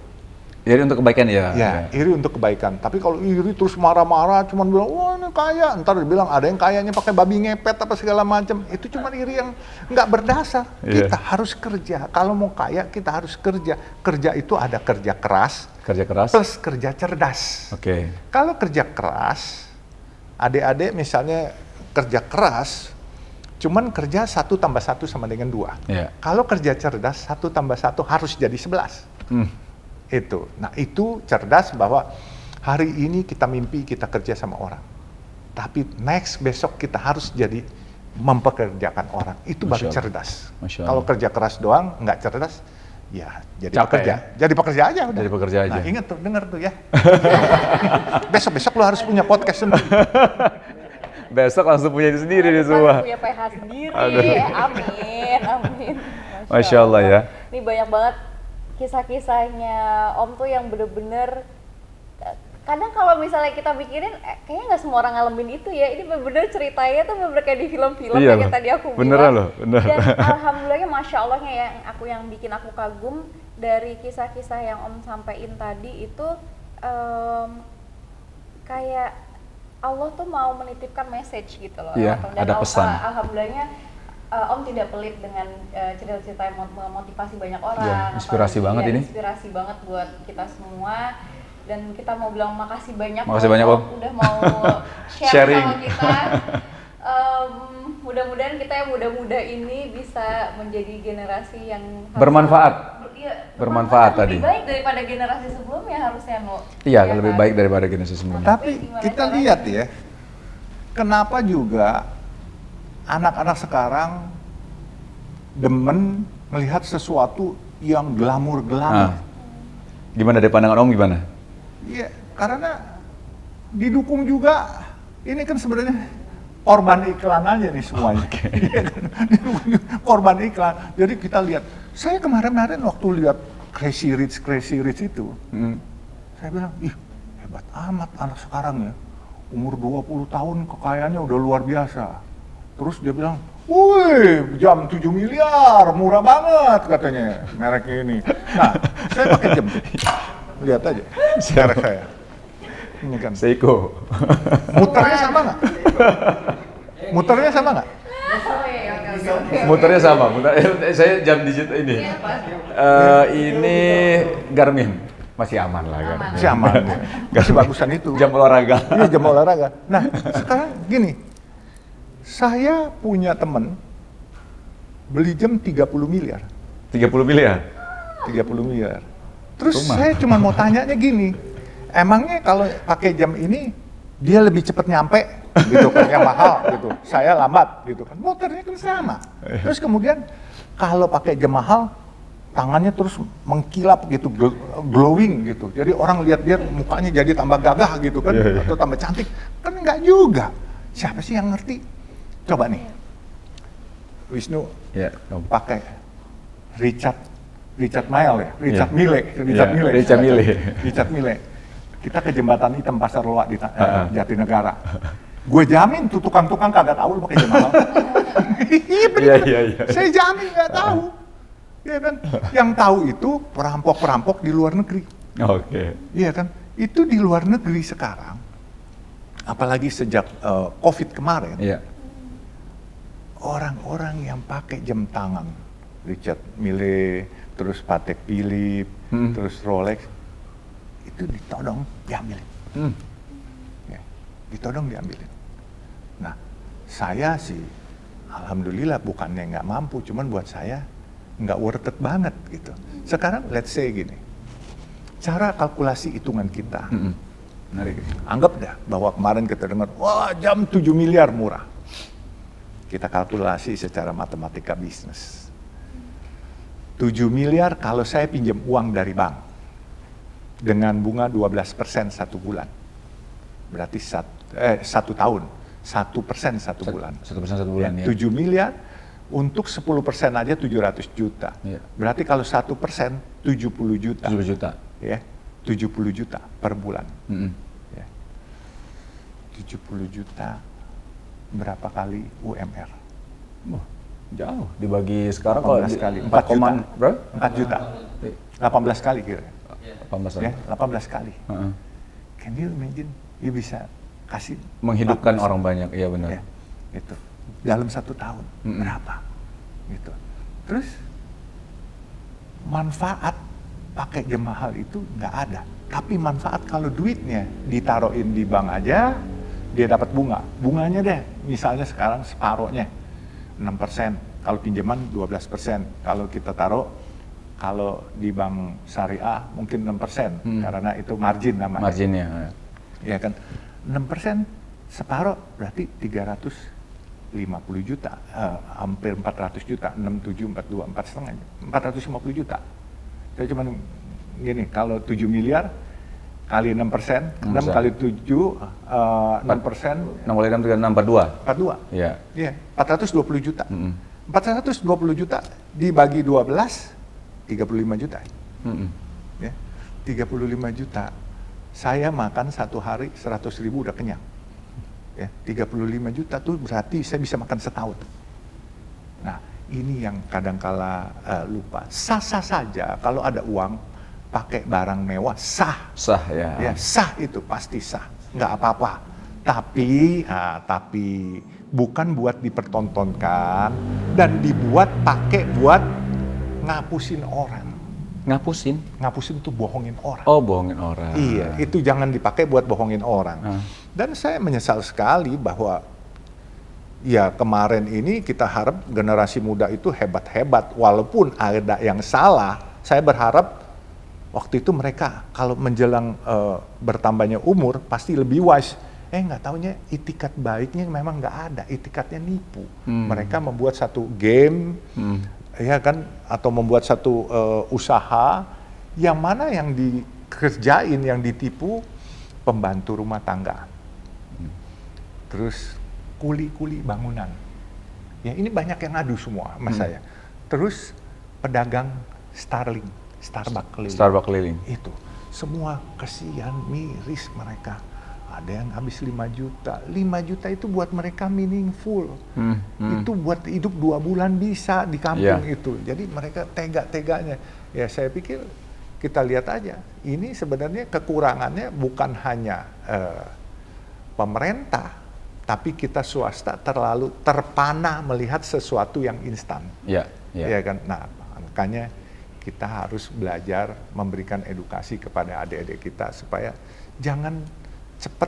[SPEAKER 1] Jadi untuk kebaikan ya.
[SPEAKER 2] Ya, iri untuk kebaikan. Tapi kalau iri terus marah-marah, cuman bilang, wah ini kaya. Ntar dibilang ada yang kayanya pakai babi ngepet apa segala macam. Itu cuma iri yang nggak berdasar. Kita harus kerja. Kalau mau kaya kita harus kerja. Kerja itu ada kerja keras.
[SPEAKER 1] Kerja keras.
[SPEAKER 2] Plus kerja cerdas.
[SPEAKER 1] Oke.
[SPEAKER 2] Kalau kerja keras, adik-adik misalnya kerja keras, cuman kerja 1 + 1 sama dengan 2.
[SPEAKER 1] Iya.
[SPEAKER 2] Kalau kerja cerdas, 1 + 1 harus jadi 11. Itu. Nah itu cerdas bahwa hari ini kita mimpi kita kerja sama orang. Tapi besok kita harus jadi mempekerjakan orang. Itu baru cerdas. Kalau kerja keras doang, nggak cerdas, ya jadi pekerja. Jadi pekerja aja udah.
[SPEAKER 1] Jadi pekerja aja.
[SPEAKER 2] Nah ingat tuh, denger tuh ya. Besok-besok lo harus punya podcast sendiri.
[SPEAKER 1] Besok langsung punya itu sendiri deh semua.
[SPEAKER 3] Punya PH sendiri.
[SPEAKER 1] Aduh.
[SPEAKER 3] Amin.
[SPEAKER 1] Masya Allah ya.
[SPEAKER 3] Ini banyak banget kisah-kisahnya Om tuh yang bener-bener, kadang kalau misalnya kita pikirin kayaknya nggak semua orang ngalamin itu ya. Ini bener-bener ceritanya tuh bener kayak di film-film kayak tadi aku bilang.
[SPEAKER 1] Beneran loh, bener.
[SPEAKER 3] Dan alhamdulillahnya Masya Allahnya ya, yang bikin aku kagum dari kisah-kisah yang Om sampaikan tadi itu kayak Allah tuh mau menitipkan message gitu loh.
[SPEAKER 1] Iya,
[SPEAKER 3] dan
[SPEAKER 1] ada pesan.
[SPEAKER 3] Alhamdulillahnya Om tidak pelit dengan cerita-cerita yang memotivasi banyak orang.
[SPEAKER 1] Ya, inspirasi banget ini.
[SPEAKER 3] Inspirasi banget buat kita semua. Dan kita mau bilang makasih banyak.
[SPEAKER 1] Makasih banyak Om.
[SPEAKER 3] Udah mau share sama kita. Mudah-mudahan kita yang muda-muda ini bisa menjadi generasi yang
[SPEAKER 1] bermanfaat. Bermanfaat tadi.
[SPEAKER 3] Lebih baik daripada generasi sebelumnya harusnya, No.
[SPEAKER 1] Iya, lebih baik daripada generasi sebelumnya.
[SPEAKER 2] Tapi kita lihat ya, kenapa juga anak-anak sekarang demen melihat sesuatu yang glamor-glamor.
[SPEAKER 1] Gimana dari pandangan Om gimana?
[SPEAKER 2] Iya, karena didukung juga, ini kan sebenarnya korban iklan aja nih semuanya. Iya kan? Korban iklan. Jadi kita lihat, saya kemarin waktu lihat Crazy Rich itu, saya bilang, ih hebat amat anak sekarang ya. Umur 20 tahun kekayaannya udah luar biasa. Terus dia bilang, wih jam 7 miliar, murah banget katanya mereknya ini. Nah, saya pakai jam tuh. Lihat aja, merek saya. Ini kan.
[SPEAKER 1] Seiko.
[SPEAKER 2] Muternya sama nggak? Muternya sama nggak?
[SPEAKER 1] Muternya sama. Saya jam digital ini. Ini Garmin. Masih aman lah kan.
[SPEAKER 2] Masih aman. Masih bagusan itu.
[SPEAKER 1] Jam olahraga.
[SPEAKER 2] Iya, jam olahraga. Nah, sekarang gini. Saya punya teman beli jam 30 miliar.
[SPEAKER 1] 30 miliar?
[SPEAKER 2] 30 miliar. Terus saya cuma mau tanyanya gini, emangnya kalau pakai jam ini dia lebih cepat nyampe gitu kan, yang mahal gitu, saya lambat gitu kan, motornya kan sama. Terus kemudian kalau pakai jam mahal, tangannya terus mengkilap gitu, glowing gitu, jadi orang lihat dia mukanya jadi tambah gagah gitu kan, atau tambah cantik, kan enggak juga. Siapa sih yang ngerti? Coba nih, Wisnu pakai Richard Mille ya? Richard Mille. Kita ke Jembatan Hitam Pasar Loak di Jatinegara. Gue jamin tuh tukang-tukang kagak tahu lu pakai jam mahal. Iya bener. Saya jamin nggak tahu. Iya kan? Yang tahu itu perampok-perampok di luar negeri.
[SPEAKER 1] Oke.
[SPEAKER 2] Iya kan? Itu di luar negeri sekarang apalagi sejak COVID kemarin,
[SPEAKER 1] Iya.
[SPEAKER 2] orang-orang yang pakai jam tangan, Richard Mille, terus Patek Philippe, terus Rolex, itu ditodong, diambilin. Ya, ditodong, diambilin. Nah, saya sih, alhamdulillah bukannya nggak mampu, cuman buat saya nggak worth it banget gitu. Sekarang let's say gini, cara kalkulasi hitungan kita, anggap dah bahwa kemarin kita dengar, wah jam 7 miliar murah. Kita kalkulasi secara matematika bisnis. 7 miliar kalau saya pinjam uang dari bank dengan bunga 12% satu bulan. Berarti satu tahun, 1% satu bulan.
[SPEAKER 1] 1% satu bulan ya.
[SPEAKER 2] 7 miliar untuk 10% aja 700 juta.
[SPEAKER 1] Iya.
[SPEAKER 2] Berarti kalau 1% 70 juta.
[SPEAKER 1] 70 juta.
[SPEAKER 2] Ya, 70 juta per bulan.
[SPEAKER 1] Mm-mm.
[SPEAKER 2] Ya. 70 juta berapa kali UMR?
[SPEAKER 1] Wah, jauh dibagi sekarang
[SPEAKER 2] 18 kali, 4 juta.
[SPEAKER 1] Berapa?
[SPEAKER 2] 4 juta. 18 kali kira.
[SPEAKER 1] 18
[SPEAKER 2] Ya, 18 kali.
[SPEAKER 1] Heeh.
[SPEAKER 2] Can you imagine? You bisa kasih
[SPEAKER 1] Menghidupkan
[SPEAKER 2] 14
[SPEAKER 1] orang banyak, iya benar.
[SPEAKER 2] ya, itu dalam 1 tahun berapa? Gitu. Terus manfaat pakai jam mahal itu nggak ada. Tapi manfaat kalau duitnya ditaruhin di bank aja, dia dapat bunga. Bunganya deh, misalnya sekarang separohnya 6%. Kalau pinjaman 12%. Kalau kita taruh, kalau di bank syariah mungkin 6%, karena itu margin namanya.
[SPEAKER 1] Marginnya.
[SPEAKER 2] Ya kan, 6% separoh berarti 350 juta, hampir 400 juta, 67, 42, 450 juta. Saya cuma gini, kalau 7 miliar kali 6%, 6 kali 7, 6%,
[SPEAKER 1] 6 kali 6, 3, 6, 42.
[SPEAKER 2] 42.
[SPEAKER 1] Iya.
[SPEAKER 2] Iya, 420 juta. 420 juta dibagi 12, 35 juta. Ya, 35 juta. Saya makan satu hari 100.000 udah kenyang. Ya, 35 juta tuh berarti saya bisa makan setahun. Nah, ini yang kadangkala lupa. Sah-sah saja kalau ada uang pakai barang mewah, sah.
[SPEAKER 1] Sah ya.
[SPEAKER 2] Ya, sah itu pasti sah, nggak apa-apa. Tapi bukan buat dipertontonkan dan dibuat pakai buat ngapusin orang.
[SPEAKER 1] Ngapusin?
[SPEAKER 2] Ngapusin tuh bohongin orang.
[SPEAKER 1] Oh, bohongin orang.
[SPEAKER 2] Iya, itu jangan dipakai buat bohongin orang. Dan saya menyesal sekali bahwa ya kemarin ini kita harap generasi muda itu hebat-hebat. Walaupun ada yang salah, saya berharap waktu itu mereka kalau menjelang bertambahnya umur pasti lebih wise. Nggak taunya itikat baiknya memang nggak ada, itikatnya nipu. Mereka membuat satu game, ya kan, atau membuat satu usaha yang mana yang dikerjain, yang ditipu pembantu rumah tangga, terus kuli-kuli bangunan. Ya ini banyak yang ngadu semua sama saya. Terus pedagang Starbucks keliling. Itu semua kesian, miris mereka. Ada yang habis 5 juta. 5 juta itu buat mereka meaningful. Itu buat hidup 2 bulan bisa di kampung itu. Jadi mereka tega-teganya. Ya saya pikir kita lihat aja. Ini sebenarnya kekurangannya bukan hanya pemerintah, tapi kita swasta terlalu terpana melihat sesuatu yang instan.
[SPEAKER 1] Iya.
[SPEAKER 2] Ya kan? Nah, makanya kita harus belajar memberikan edukasi kepada adik-adik kita supaya jangan cepat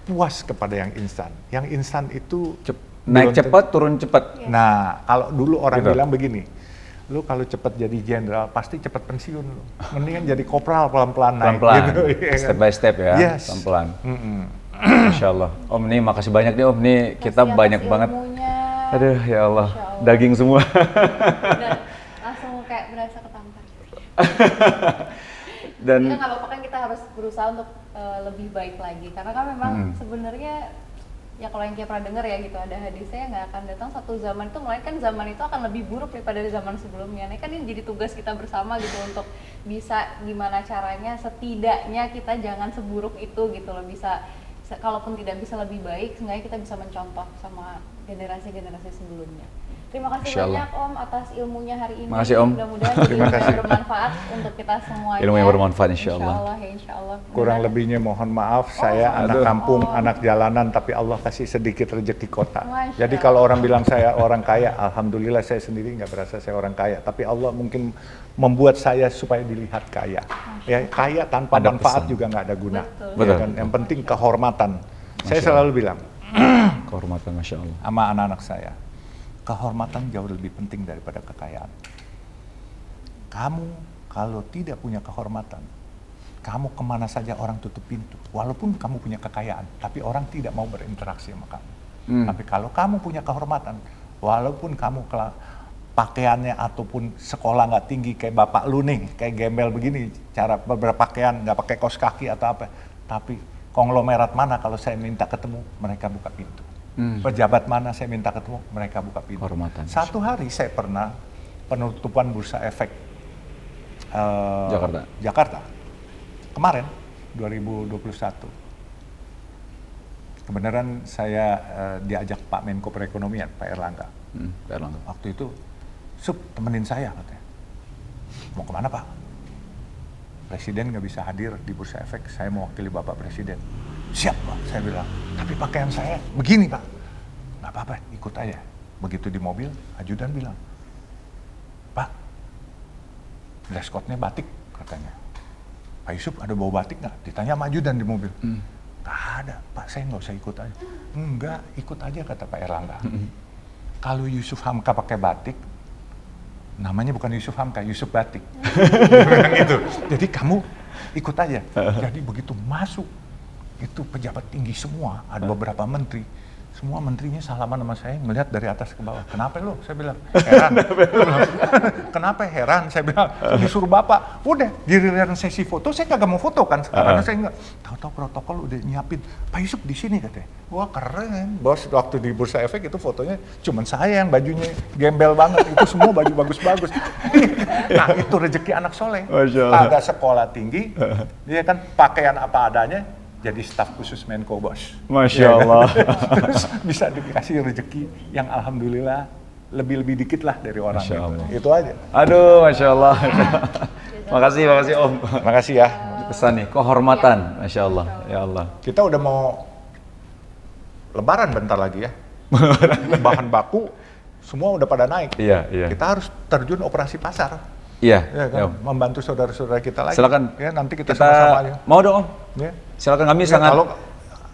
[SPEAKER 2] puas kepada yang instan. Yang instan itu
[SPEAKER 1] naik cepat, turun cepat.
[SPEAKER 2] Nah, kalau dulu orang
[SPEAKER 1] Gitu.
[SPEAKER 2] bilang begini, lu kalau cepat jadi jenderal pasti cepat pensiun lu. Mendingan jadi kopral pelan-pelan naik.
[SPEAKER 1] Pelan-pelan,
[SPEAKER 2] Gitu, ya
[SPEAKER 1] step
[SPEAKER 2] kan?
[SPEAKER 1] by step ya,
[SPEAKER 2] Yes.
[SPEAKER 1] pelan-pelan. Masya Allah. Om, ini makasih banyak nih Om, nih kita
[SPEAKER 3] Makasih
[SPEAKER 1] banyak
[SPEAKER 3] atas
[SPEAKER 1] banget.
[SPEAKER 3] ilmunya.
[SPEAKER 1] Aduh ya Allah,
[SPEAKER 3] Masya Allah.
[SPEAKER 1] daging semua.
[SPEAKER 3] Dan langsung kayak berasa ketampar.
[SPEAKER 1] Dan
[SPEAKER 3] Ya nggak apa-apa kan, kita harus berusaha untuk lebih baik lagi, karena kan memang sebenarnya ya kalau yang kita pernah dengar ya gitu, ada hadisnya nggak akan datang satu zaman itu melainkan zaman itu akan lebih buruk daripada zaman sebelumnya. Ini kan ini jadi tugas kita bersama gitu untuk bisa gimana caranya setidaknya kita jangan seburuk itu gitu loh, bisa kalaupun tidak bisa lebih baik, seenggaknya kita bisa mencontoh sama generasi-generasi sebelumnya. Terima kasih
[SPEAKER 1] Masya Allah.
[SPEAKER 3] banyak Om atas ilmunya hari ini.
[SPEAKER 1] Makasih, Om.
[SPEAKER 3] Mudah-mudahan jadi ilmu yang bermanfaat untuk kita semuanya.
[SPEAKER 1] Ilmu yang bermanfaat, insya Allah.
[SPEAKER 3] Insya Allah.
[SPEAKER 2] Kurang lebihnya mohon maaf, saya anak kampung, anak jalanan, tapi Allah kasih sedikit rezeki kota.
[SPEAKER 3] Masya
[SPEAKER 2] Jadi kalau orang bilang saya orang kaya, alhamdulillah saya sendiri nggak berasa saya orang kaya. Tapi Allah mungkin membuat saya supaya dilihat kaya. Ya kaya tanpa
[SPEAKER 1] Ada
[SPEAKER 2] manfaat
[SPEAKER 1] pesan.
[SPEAKER 2] juga nggak ada guna.
[SPEAKER 3] Betul.
[SPEAKER 2] Ya kan? Yang penting kehormatan. Saya selalu bilang
[SPEAKER 1] Kehormatan, Masya Allah.
[SPEAKER 2] sama anak-anak saya, kehormatan jauh lebih penting daripada kekayaan. Kamu kalau tidak punya kehormatan, kamu kemana saja orang tutup pintu. Walaupun kamu punya kekayaan, tapi orang tidak mau berinteraksi sama kamu. Tapi kalau kamu punya kehormatan, walaupun kamu pakaiannya ataupun sekolah nggak tinggi kayak bapak lu nih, kayak gembel begini, cara berpakaian nggak pakai kaos kaki atau apa, tapi konglomerat mana kalau saya minta ketemu, mereka buka pintu. Pejabat mana saya minta ketemu, mereka buka pintu.
[SPEAKER 1] Kehormatan.
[SPEAKER 2] Satu hari saya pernah penutupan bursa efek Jakarta. Kemarin 2021. Kebenaran saya diajak Pak Menko Perekonomian, Pak Erlangga.
[SPEAKER 1] Pak Erlangga.
[SPEAKER 2] Waktu itu, Sup, temenin saya katanya. Mau kemana Pak? Presiden nggak bisa hadir di bursa efek, saya mewakili Bapak Presiden. Siap Pak, saya bilang. Tapi pakaian saya begini Pak. Nggak apa-apa, ikut aja. Begitu di mobil, ajudan bilang, Pak, dress code-nya batik katanya. Pak Yusuf ada bawa batik nggak? Ditanya sama ajudan di mobil. Nggak ada, Pak saya nggak usah ikut aja. Enggak, ikut aja kata Pak Erlangga. Kalau Yusuf Hamka pakai batik, namanya bukan Yusuf Hamka, Yusuf Batik. Gitu. Jadi kamu ikut aja. Jadi begitu masuk, itu pejabat tinggi semua, ada beberapa menteri. Semua menterinya salaman sama saya, ngelihat dari atas ke bawah. Kenapa lo? Saya bilang, heran. Kenapa heran? Saya bilang, disuruh bapak. Udah, giliran sesi foto, saya kagak mau foto kan. Karena saya nggak, tahu-tahu protokol udah nyiapin. Pak Yusuf di sini katanya. Wah keren. Bos, waktu di Bursa Efek itu fotonya cuman saya yang bajunya gembel banget. Itu semua baju bagus-bagus. Nah itu rezeki anak soleh. Kagak sekolah tinggi, dia kan pakaian apa adanya, jadi staf khusus Menko Bos.
[SPEAKER 1] Masya
[SPEAKER 2] Ya kan?
[SPEAKER 1] Allah.
[SPEAKER 2] Terus bisa dikasih rezeki yang alhamdulillah lebih dikit lah dari orang
[SPEAKER 1] Masya
[SPEAKER 2] gitu.
[SPEAKER 1] Allah.
[SPEAKER 2] Itu aja.
[SPEAKER 1] Aduh, Masya Allah. Makasih Om.
[SPEAKER 2] Makasih ya.
[SPEAKER 1] Pesan nih, kehormatan, Masya Allah. Ya Allah.
[SPEAKER 2] Kita udah mau lebaran bentar lagi ya. Bahan baku semua udah pada naik.
[SPEAKER 1] Iya, iya.
[SPEAKER 2] Kita harus terjun operasi pasar.
[SPEAKER 1] Iya,
[SPEAKER 2] Ya kan?
[SPEAKER 1] ya.
[SPEAKER 2] Membantu saudara-saudara kita lagi.
[SPEAKER 1] Silakan.
[SPEAKER 2] Ya, nanti kita sama-sama aja.
[SPEAKER 1] Mau dong Om.
[SPEAKER 2] Ya.
[SPEAKER 1] Silakan, kami
[SPEAKER 2] Ya,
[SPEAKER 1] sangat
[SPEAKER 2] kalau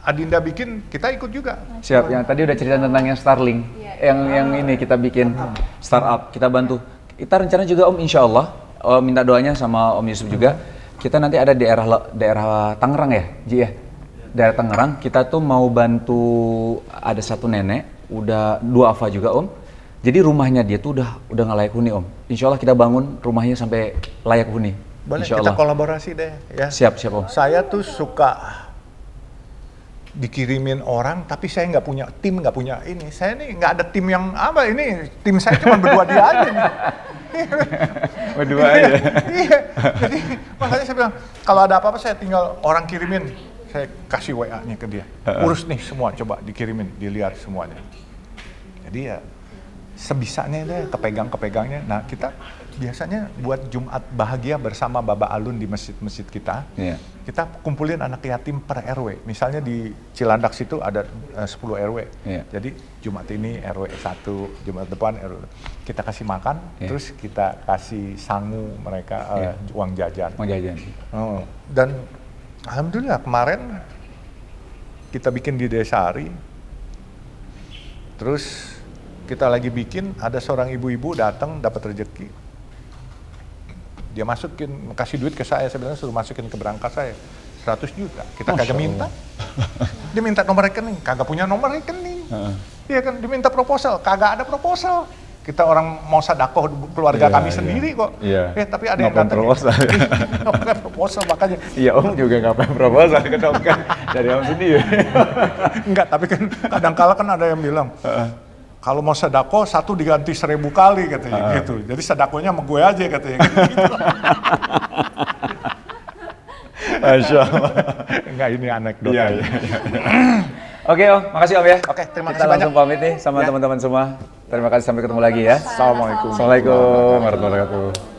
[SPEAKER 2] Adinda bikin, kita ikut juga.
[SPEAKER 1] siap. Yang tadi udah cerita tentang yang Starlink, yang ini kita bikin startup, kita bantu. Kita rencana juga Om, insya Allah, minta doanya sama Om Yusuf juga. Kita nanti ada daerah Tangerang ya, Ji ya. Daerah Tangerang, kita tuh mau bantu ada satu nenek, udah 2 AFA juga Om. Jadi rumahnya dia tuh udah nggak layak huni Om. Insya Allah kita bangun rumahnya sampai layak huni.
[SPEAKER 2] Boleh
[SPEAKER 1] Insya
[SPEAKER 2] kita
[SPEAKER 1] Allah.
[SPEAKER 2] kolaborasi deh ya.
[SPEAKER 1] Siap Om.
[SPEAKER 2] Saya tuh suka dikirimin orang, tapi saya nggak punya tim, nggak punya ini. Saya nih nggak ada tim yang apa ini. Tim saya cuma berdua dia aja nih.
[SPEAKER 1] Berdua aja.
[SPEAKER 2] Iya. Jadi makanya saya bilang kalau ada apa-apa saya tinggal orang kirimin, saya kasih WA-nya ke dia. Urus nih semua, coba dikirimin, dilihat semuanya. Jadi ya sebisanya deh, kepegangnya. Nah kita biasanya buat Jumat bahagia bersama Baba Alun di masjid-masjid kita.
[SPEAKER 1] Iya.
[SPEAKER 2] Kita kumpulin anak yatim per RW. Misalnya di Cilandak situ ada 10 RW.
[SPEAKER 1] Iya.
[SPEAKER 2] Jadi Jumat ini RW 1, Jumat depan RW. Kita kasih makan,
[SPEAKER 1] Iya.
[SPEAKER 2] terus kita kasih sangu mereka uang jajan.
[SPEAKER 1] Mau jajan.
[SPEAKER 2] Oh, dan alhamdulillah kemarin kita bikin di Desari. Terus kita lagi bikin, ada seorang ibu-ibu datang dapat rezeki. Dia masukin, kasih duit ke saya bilang suruh masukin ke berangkas saya. 100 juta. Kita
[SPEAKER 1] Masya
[SPEAKER 2] kagak minta. Dia minta nomor rekening, kagak punya nomor rekening. Iya kan, diminta proposal, kagak ada proposal. Kita orang mau sedekah keluarga
[SPEAKER 1] Iya,
[SPEAKER 2] kami
[SPEAKER 1] iya.
[SPEAKER 2] sendiri kok.
[SPEAKER 1] Iya.
[SPEAKER 2] Tapi ada yang
[SPEAKER 1] Ngapain
[SPEAKER 2] datang.
[SPEAKER 1] proposal?
[SPEAKER 2] Ngapain proposal makanya.
[SPEAKER 1] Iya Om juga ngapain proposal ke dokter dari Om sendiri.
[SPEAKER 2] Enggak, tapi kan kadang-kala kan ada yang bilang, kalau mau sedako 1 diganti 1000 kali katanya gitu. Jadi sedakonya sama gue aja katanya. Gitu.
[SPEAKER 1] Masya Allah.
[SPEAKER 2] Enggak, ini anekdot.
[SPEAKER 1] Iya,
[SPEAKER 2] aja.
[SPEAKER 1] iya. Oke Om, makasih Om ya.
[SPEAKER 2] Oke, terima
[SPEAKER 1] Kita
[SPEAKER 2] kasih banyak.
[SPEAKER 1] langsung pamit nih sama
[SPEAKER 2] Ya.
[SPEAKER 1] teman-teman semua. Terima kasih, sampai ketemu lagi ya.
[SPEAKER 2] Assalamualaikum.
[SPEAKER 1] Assalamualaikum warahmatullahi wabarakatuh.